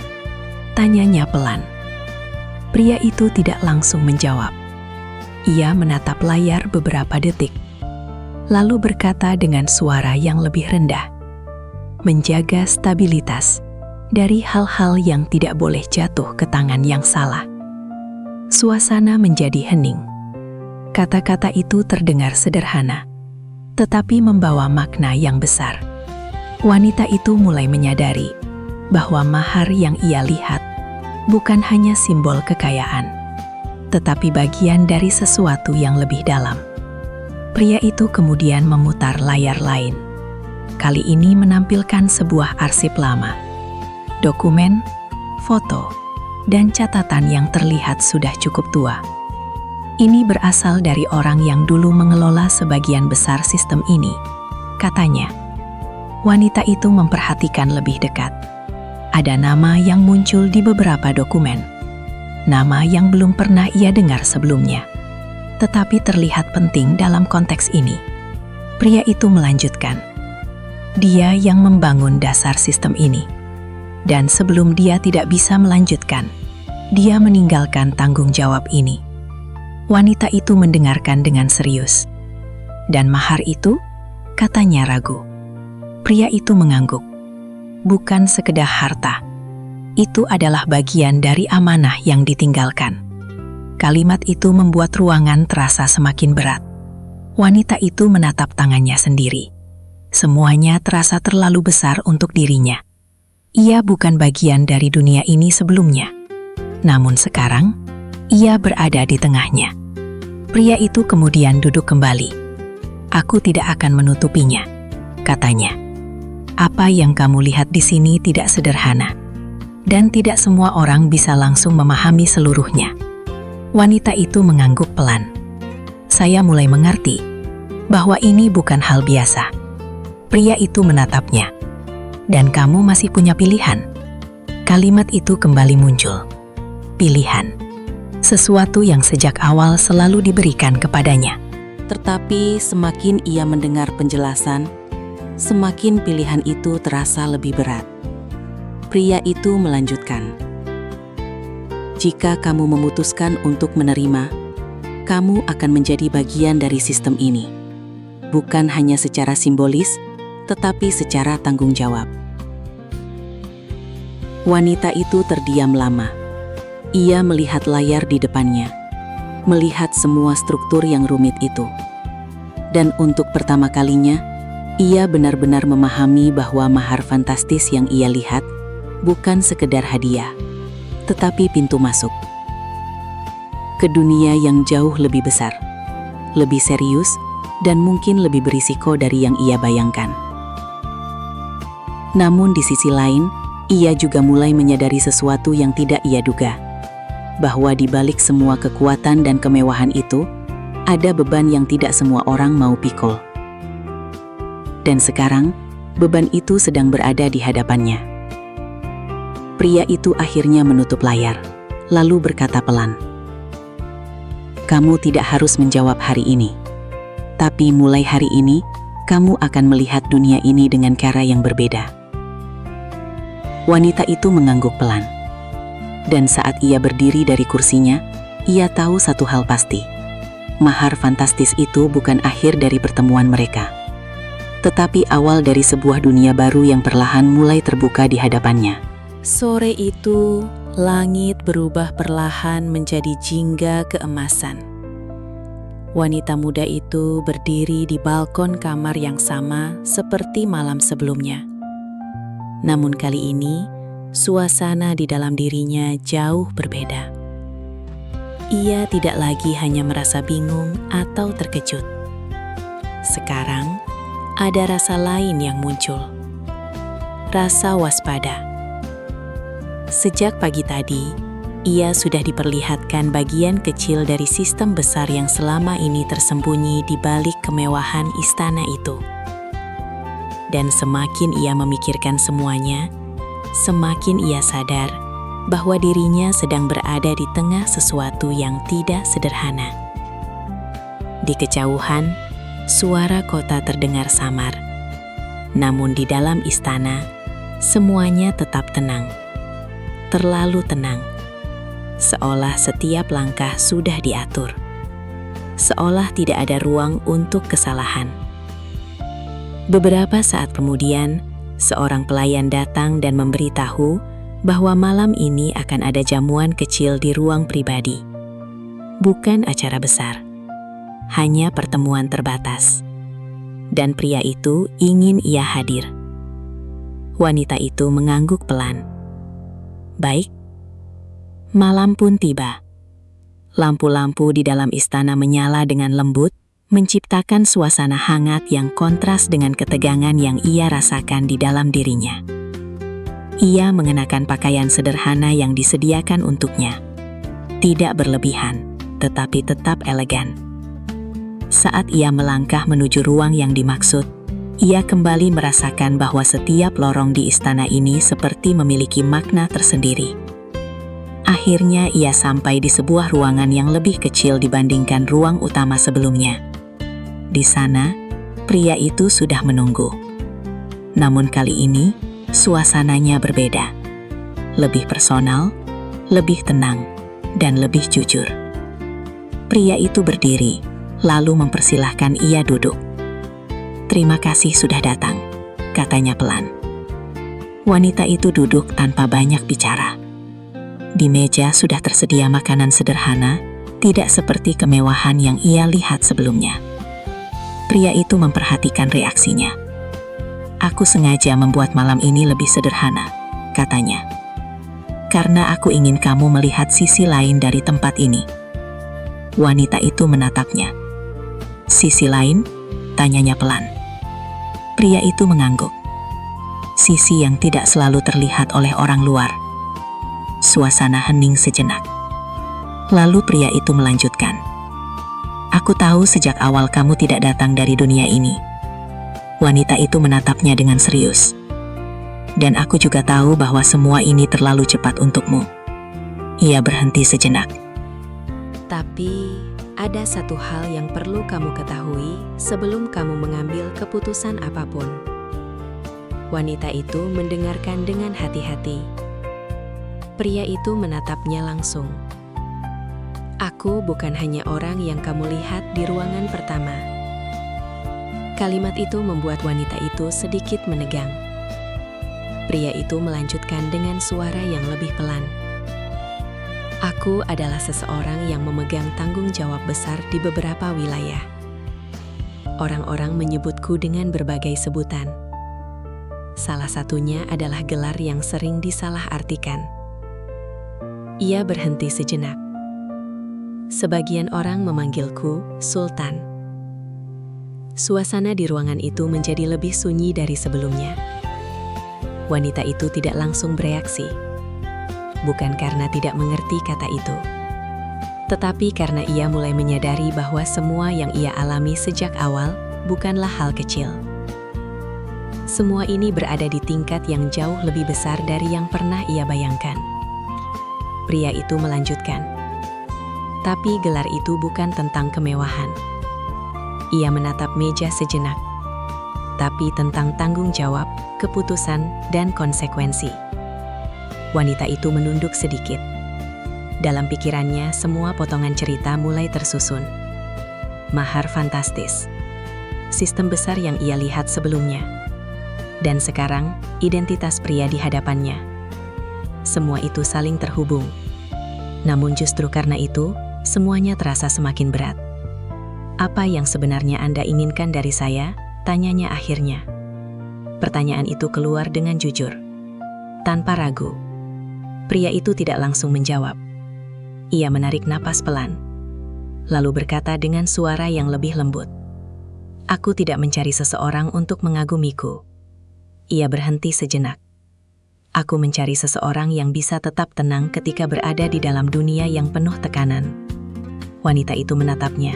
Tanyanya pelan. Pria itu tidak langsung menjawab. Ia menatap layar beberapa detik, lalu berkata dengan suara yang lebih rendah, "Menjaga stabilitas dari hal-hal yang tidak boleh jatuh ke tangan yang salah." Suasana menjadi hening. Kata-kata itu terdengar sederhana, tetapi membawa makna yang besar. Wanita itu mulai menyadari bahwa mahar yang ia lihat bukan hanya simbol kekayaan, tetapi bagian dari sesuatu yang lebih dalam. Pria itu kemudian memutar layar lain. Kali ini menampilkan sebuah arsip lama. Dokumen, foto, dan catatan yang terlihat sudah cukup tua. Ini berasal dari orang yang dulu mengelola sebagian besar sistem ini, katanya. Wanita itu memperhatikan lebih dekat. Ada nama yang muncul di beberapa dokumen. Nama yang belum pernah ia dengar sebelumnya, tetapi terlihat penting dalam konteks ini. Pria itu melanjutkan. Dia yang membangun dasar sistem ini. Dan sebelum dia tidak bisa melanjutkan, dia meninggalkan tanggung jawab ini. Wanita itu mendengarkan dengan serius. Dan mahar itu, katanya ragu. Pria itu mengangguk. Bukan sekedar harta. Itu adalah bagian dari amanah yang ditinggalkan. Kalimat itu membuat ruangan terasa semakin berat. Wanita itu menatap tangannya sendiri. Semuanya terasa terlalu besar untuk dirinya. Ia bukan bagian dari dunia ini sebelumnya. Namun sekarang, ia berada di tengahnya. Pria itu kemudian duduk kembali. "Aku tidak akan menutupinya," katanya. "Apa yang kamu lihat di sini tidak sederhana, dan tidak semua orang bisa langsung memahami seluruhnya." Wanita itu mengangguk pelan. "Saya mulai mengerti bahwa ini bukan hal biasa." Pria itu menatapnya. "Dan kamu masih punya pilihan." Kalimat itu kembali muncul. Pilihan. Sesuatu yang sejak awal selalu diberikan kepadanya. Tetapi semakin ia mendengar penjelasan, semakin pilihan itu terasa lebih berat. Pria itu melanjutkan, "Jika kamu memutuskan untuk menerima, kamu akan menjadi bagian dari sistem ini. Bukan hanya secara simbolis, tetapi secara tanggung jawab." Wanita itu terdiam lama. Ia melihat layar di depannya, melihat semua struktur yang rumit itu. Dan untuk pertama kalinya, ia benar-benar memahami bahwa mahar fantastis yang ia lihat bukan sekedar hadiah, tetapi pintu masuk ke dunia yang jauh lebih besar, lebih serius, dan mungkin lebih berisiko dari yang ia bayangkan. Namun di sisi lain, ia juga mulai menyadari sesuatu yang tidak ia duga, bahwa di balik semua kekuatan dan kemewahan itu, ada beban yang tidak semua orang mau pikul. Dan sekarang, beban itu sedang berada di hadapannya. Pria itu akhirnya menutup layar, lalu berkata pelan, "Kamu tidak harus menjawab hari ini. Tapi mulai hari ini, kamu akan melihat dunia ini dengan cara yang berbeda." Wanita itu mengangguk pelan. Dan saat ia berdiri dari kursinya, ia tahu satu hal pasti. Mahar fantastis itu bukan akhir dari pertemuan mereka, tetapi awal dari sebuah dunia baru yang perlahan mulai terbuka di hadapannya. Sore itu, langit berubah perlahan menjadi jingga keemasan. Wanita muda itu berdiri di balkon kamar yang sama seperti malam sebelumnya. Namun kali ini, suasana di dalam dirinya jauh berbeda. Ia tidak lagi hanya merasa bingung atau terkejut. Sekarang, ada rasa lain yang muncul. Rasa waspada. Sejak pagi tadi, ia sudah diperlihatkan bagian kecil dari sistem besar yang selama ini tersembunyi di balik kemewahan istana itu. Dan semakin ia memikirkan semuanya, semakin ia sadar bahwa dirinya sedang berada di tengah sesuatu yang tidak sederhana. Di kejauhan, suara kota terdengar samar. Namun di dalam istana, semuanya tetap tenang. Terlalu tenang. Seolah setiap langkah sudah diatur. seolah tidak ada ruang untuk kesalahan. Beberapa saat kemudian, seorang pelayan datang dan memberitahu bahwa malam ini akan ada jamuan kecil di ruang pribadi. Bukan acara besar, hanya pertemuan terbatas. Dan pria itu ingin ia hadir. Wanita itu mengangguk pelan. Baik. Malam pun tiba. Lampu-lampu di dalam istana menyala dengan lembut, menciptakan suasana hangat yang kontras dengan ketegangan yang ia rasakan di dalam dirinya. Ia mengenakan pakaian sederhana yang disediakan untuknya. Tidak berlebihan, tetapi tetap elegan. Saat ia melangkah menuju ruang yang dimaksud, ia kembali merasakan bahwa setiap lorong di istana ini seperti memiliki makna tersendiri. Akhirnya ia sampai di sebuah ruangan yang lebih kecil dibandingkan ruang utama sebelumnya. Di sana, pria itu sudah menunggu. Namun kali ini, suasananya berbeda. Lebih personal, lebih tenang, dan lebih jujur. Pria itu berdiri, lalu mempersilahkan ia duduk. "Terima kasih sudah datang," katanya pelan. Wanita itu duduk tanpa banyak bicara. Di meja sudah tersedia makanan sederhana, tidak seperti kemewahan yang ia lihat sebelumnya. Pria itu memperhatikan reaksinya. "Aku sengaja membuat malam ini lebih sederhana," katanya. "Karena aku ingin kamu melihat sisi lain dari tempat ini." Wanita itu menatapnya. "Sisi lain?" tanyanya pelan. Pria itu mengangguk. "Sisi yang tidak selalu terlihat oleh orang luar." Suasana hening sejenak. Lalu pria itu melanjutkan. "Aku tahu sejak awal kamu tidak datang dari dunia ini." Wanita itu menatapnya dengan serius. "Dan aku juga tahu bahwa semua ini terlalu cepat untukmu." Ia berhenti sejenak. Tapi ada satu hal yang perlu kamu ketahui sebelum kamu mengambil keputusan apapun. Wanita itu mendengarkan dengan hati-hati. Pria itu menatapnya langsung. "Aku bukan hanya orang yang kamu lihat di ruangan pertama." Kalimat itu membuat wanita itu sedikit menegang. Pria itu melanjutkan dengan suara yang lebih pelan. "Aku adalah seseorang yang memegang tanggung jawab besar di beberapa wilayah. Orang-orang menyebutku dengan berbagai sebutan. Salah satunya adalah gelar yang sering disalahartikan." Ia berhenti sejenak. "Sebagian orang memanggilku Sultan." Suasana di ruangan itu menjadi lebih sunyi dari sebelumnya. Wanita itu tidak langsung bereaksi. Bukan karena tidak mengerti kata itu, tetapi karena ia mulai menyadari bahwa semua yang ia alami sejak awal bukanlah hal kecil. Semua ini berada di tingkat yang jauh lebih besar dari yang pernah ia bayangkan. Pria itu melanjutkan. Tapi gelar itu bukan tentang kemewahan. Ia menatap meja sejenak. Tapi tentang tanggung jawab, keputusan, dan konsekuensi. Wanita itu menunduk sedikit. Dalam pikirannya, semua potongan cerita mulai tersusun. Mahar fantastis. Sistem besar yang ia lihat sebelumnya. Dan sekarang, identitas pria di hadapannya. Semua itu saling terhubung. Namun justru karena itu, semuanya terasa semakin berat. "Apa yang sebenarnya Anda inginkan dari saya?" tanyanya akhirnya. Pertanyaan itu keluar dengan jujur. Tanpa ragu. Pria itu tidak langsung menjawab. Ia menarik napas pelan. Lalu berkata dengan suara yang lebih lembut. "Aku tidak mencari seseorang untuk mengagumiku." Ia berhenti sejenak. "Aku mencari seseorang yang bisa tetap tenang ketika berada di dalam dunia yang penuh tekanan." Wanita itu menatapnya.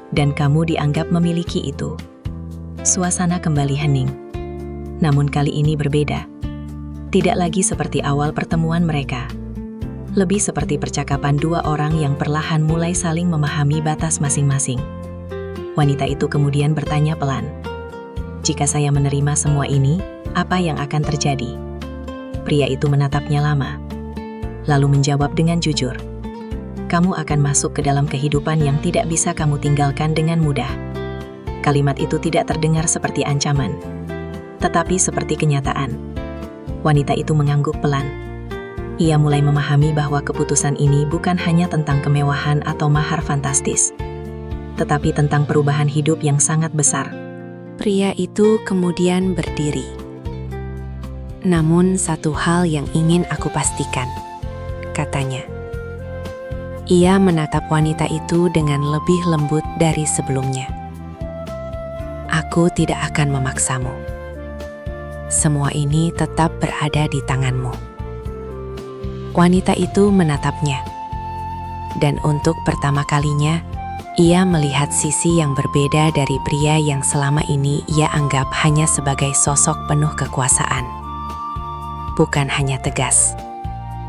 "Dan kamu dianggap memiliki itu." Suasana kembali hening. Namun kali ini berbeda. Tidak lagi seperti awal pertemuan mereka. Lebih seperti percakapan dua orang yang perlahan mulai saling memahami batas masing-masing. Wanita itu kemudian bertanya pelan. "Jika saya menerima semua ini, apa yang akan terjadi?" Pria itu menatapnya lama, lalu menjawab dengan jujur. kamu akan masuk ke dalam kehidupan yang tidak bisa kamu tinggalkan dengan mudah. Kalimat itu tidak terdengar seperti ancaman, tetapi seperti kenyataan. Wanita itu mengangguk pelan. Ia mulai memahami bahwa keputusan ini bukan hanya tentang kemewahan atau mahar fantastis, tetapi tentang perubahan hidup yang sangat besar. Pria itu kemudian berdiri. Namun satu hal yang ingin aku pastikan, katanya. Ia menatap wanita itu dengan lebih lembut dari sebelumnya. Aku tidak akan memaksamu. Semua ini tetap berada di tanganmu. Wanita itu menatapnya. Dan untuk pertama kalinya, ia melihat sisi yang berbeda dari pria yang selama ini ia anggap hanya sebagai sosok penuh kekuasaan. Bukan hanya tegas,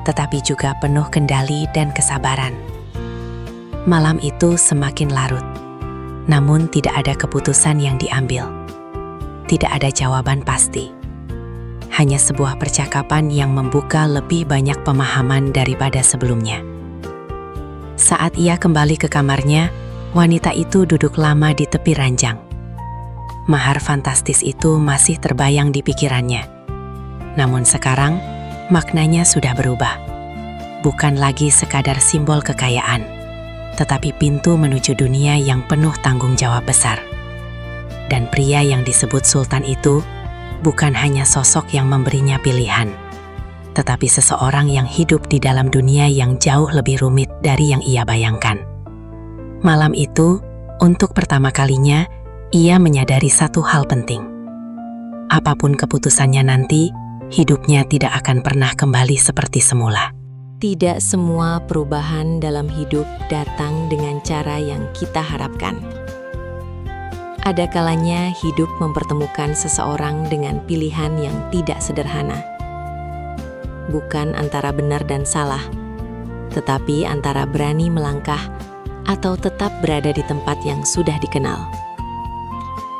tetapi juga penuh kendali dan kesabaran. Malam itu semakin larut, namun tidak ada keputusan yang diambil. Tidak ada jawaban pasti. Hanya sebuah percakapan yang membuka lebih banyak pemahaman daripada sebelumnya. Saat ia kembali ke kamarnya, wanita itu duduk lama di tepi ranjang. Mahar fantastis itu masih terbayang di pikirannya. Namun sekarang, maknanya sudah berubah. Bukan lagi sekadar simbol kekayaan, tetapi pintu menuju dunia yang penuh tanggung jawab besar. Dan pria yang disebut Sultan itu bukan hanya sosok yang memberinya pilihan, tetapi seseorang yang hidup di dalam dunia yang jauh lebih rumit dari yang ia bayangkan. Malam itu, untuk pertama kalinya, ia menyadari satu hal penting. Apapun keputusannya nanti, hidupnya tidak akan pernah kembali seperti semula. Tidak semua perubahan dalam hidup datang dengan cara yang kita harapkan. Ada kalanya hidup mempertemukan seseorang dengan pilihan yang tidak sederhana. Bukan antara benar dan salah, tetapi antara berani melangkah atau tetap berada di tempat yang sudah dikenal.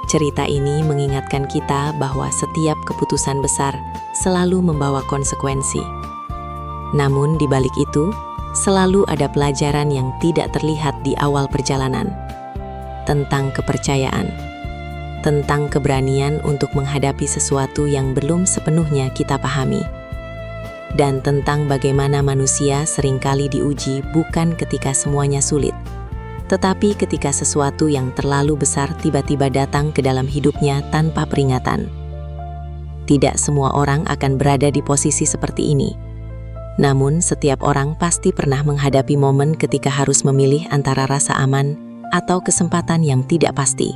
Cerita ini mengingatkan kita bahwa setiap keputusan besar selalu membawa konsekuensi. Namun di balik itu, selalu ada pelajaran yang tidak terlihat di awal perjalanan. Tentang kepercayaan, tentang keberanian untuk menghadapi sesuatu yang belum sepenuhnya kita pahami, dan tentang bagaimana manusia seringkali diuji bukan ketika semuanya sulit, tetapi ketika sesuatu yang terlalu besar tiba-tiba datang ke dalam hidupnya tanpa peringatan. Tidak semua orang akan berada di posisi seperti ini. Namun, setiap orang pasti pernah menghadapi momen ketika harus memilih antara rasa aman atau kesempatan yang tidak pasti.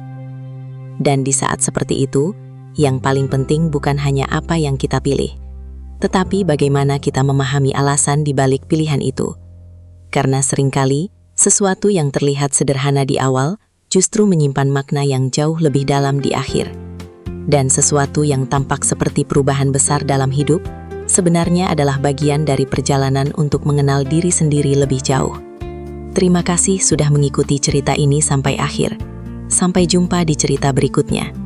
Dan di saat seperti itu, yang paling penting bukan hanya apa yang kita pilih, tetapi bagaimana kita memahami alasan di balik pilihan itu. Karena seringkali, sesuatu yang terlihat sederhana di awal justru menyimpan makna yang jauh lebih dalam di akhir. Dan sesuatu yang tampak seperti perubahan besar dalam hidup, sebenarnya adalah bagian dari perjalanan untuk mengenal diri sendiri lebih jauh. Terima kasih sudah mengikuti cerita ini sampai akhir. Sampai jumpa di cerita berikutnya.